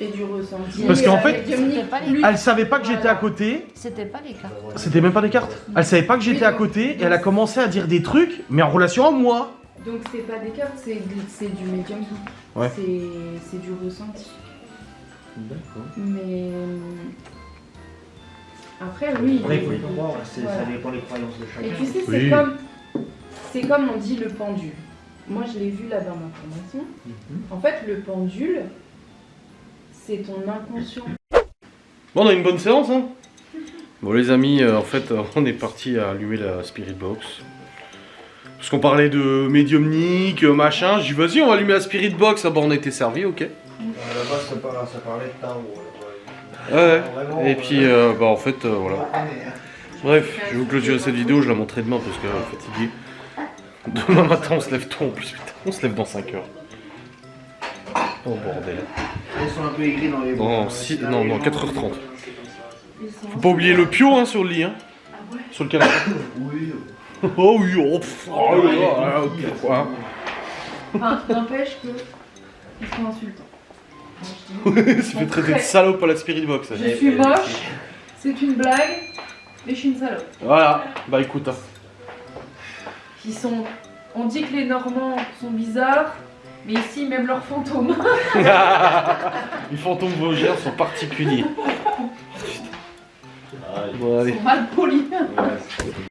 Et du ressenti. Parce qu'en Et fait, médiumnique, c'était pas les- plus- Elle savait pas que j'étais Voilà. à côté. C'était pas les cartes. C'était même pas des cartes. Elle savait pas que j'étais à côté et elle a commencé à dire des trucs, mais en relation à moi. Donc c'est pas des cartes, c'est du médium. Ouais. C'est du ressenti. D'accord. Mais après, oui. Après, il faut y croire, ça Voilà. dépend des croyances de Et chacun. tu sais, Oui. c'est comme on dit le pendule. Moi, je l'ai vu là dans ma formation. En fait, le pendule, c'est ton inconscient. Bon, on a une bonne séance, hein. Bon, les amis, en fait, on est parti à allumer la Spirit Box. Parce qu'on parlait de médiumnique, machin. J'ai dit, vas-y, on va allumer la Spirit Box. Ah, bah, on a été servi, ok. À la base, ça parlait de tarot. Ouais. Vraiment, Et puis, bah, en fait, voilà. Bref, je vais vous clôturer cette vidéo. Je la montrerai demain parce que fatigué. Demain matin, on se lève tôt en plus, putain. On se lève dans 5 heures. Oh, bordel. Elles sont un peu aigries dans les Non, non, 4h30. Faut pas oublier le pio, hein, sur le lit, hein. Sur le canapé. Oui. Oh oui, oh, pff, oh là là, ok, quoi. Enfin, n'empêche que ils sont insultants. Ça fait traiter de salope à la Spirit Box. ça. Je suis moche, c'est une blague, mais je suis une salope. Voilà, bah écoute. Hein. On dit que les Normands sont bizarres, mais ici, même leurs fantômes. Les fantômes vosgiens sont particuliers. Bon, allez. Mal polis. Ouais,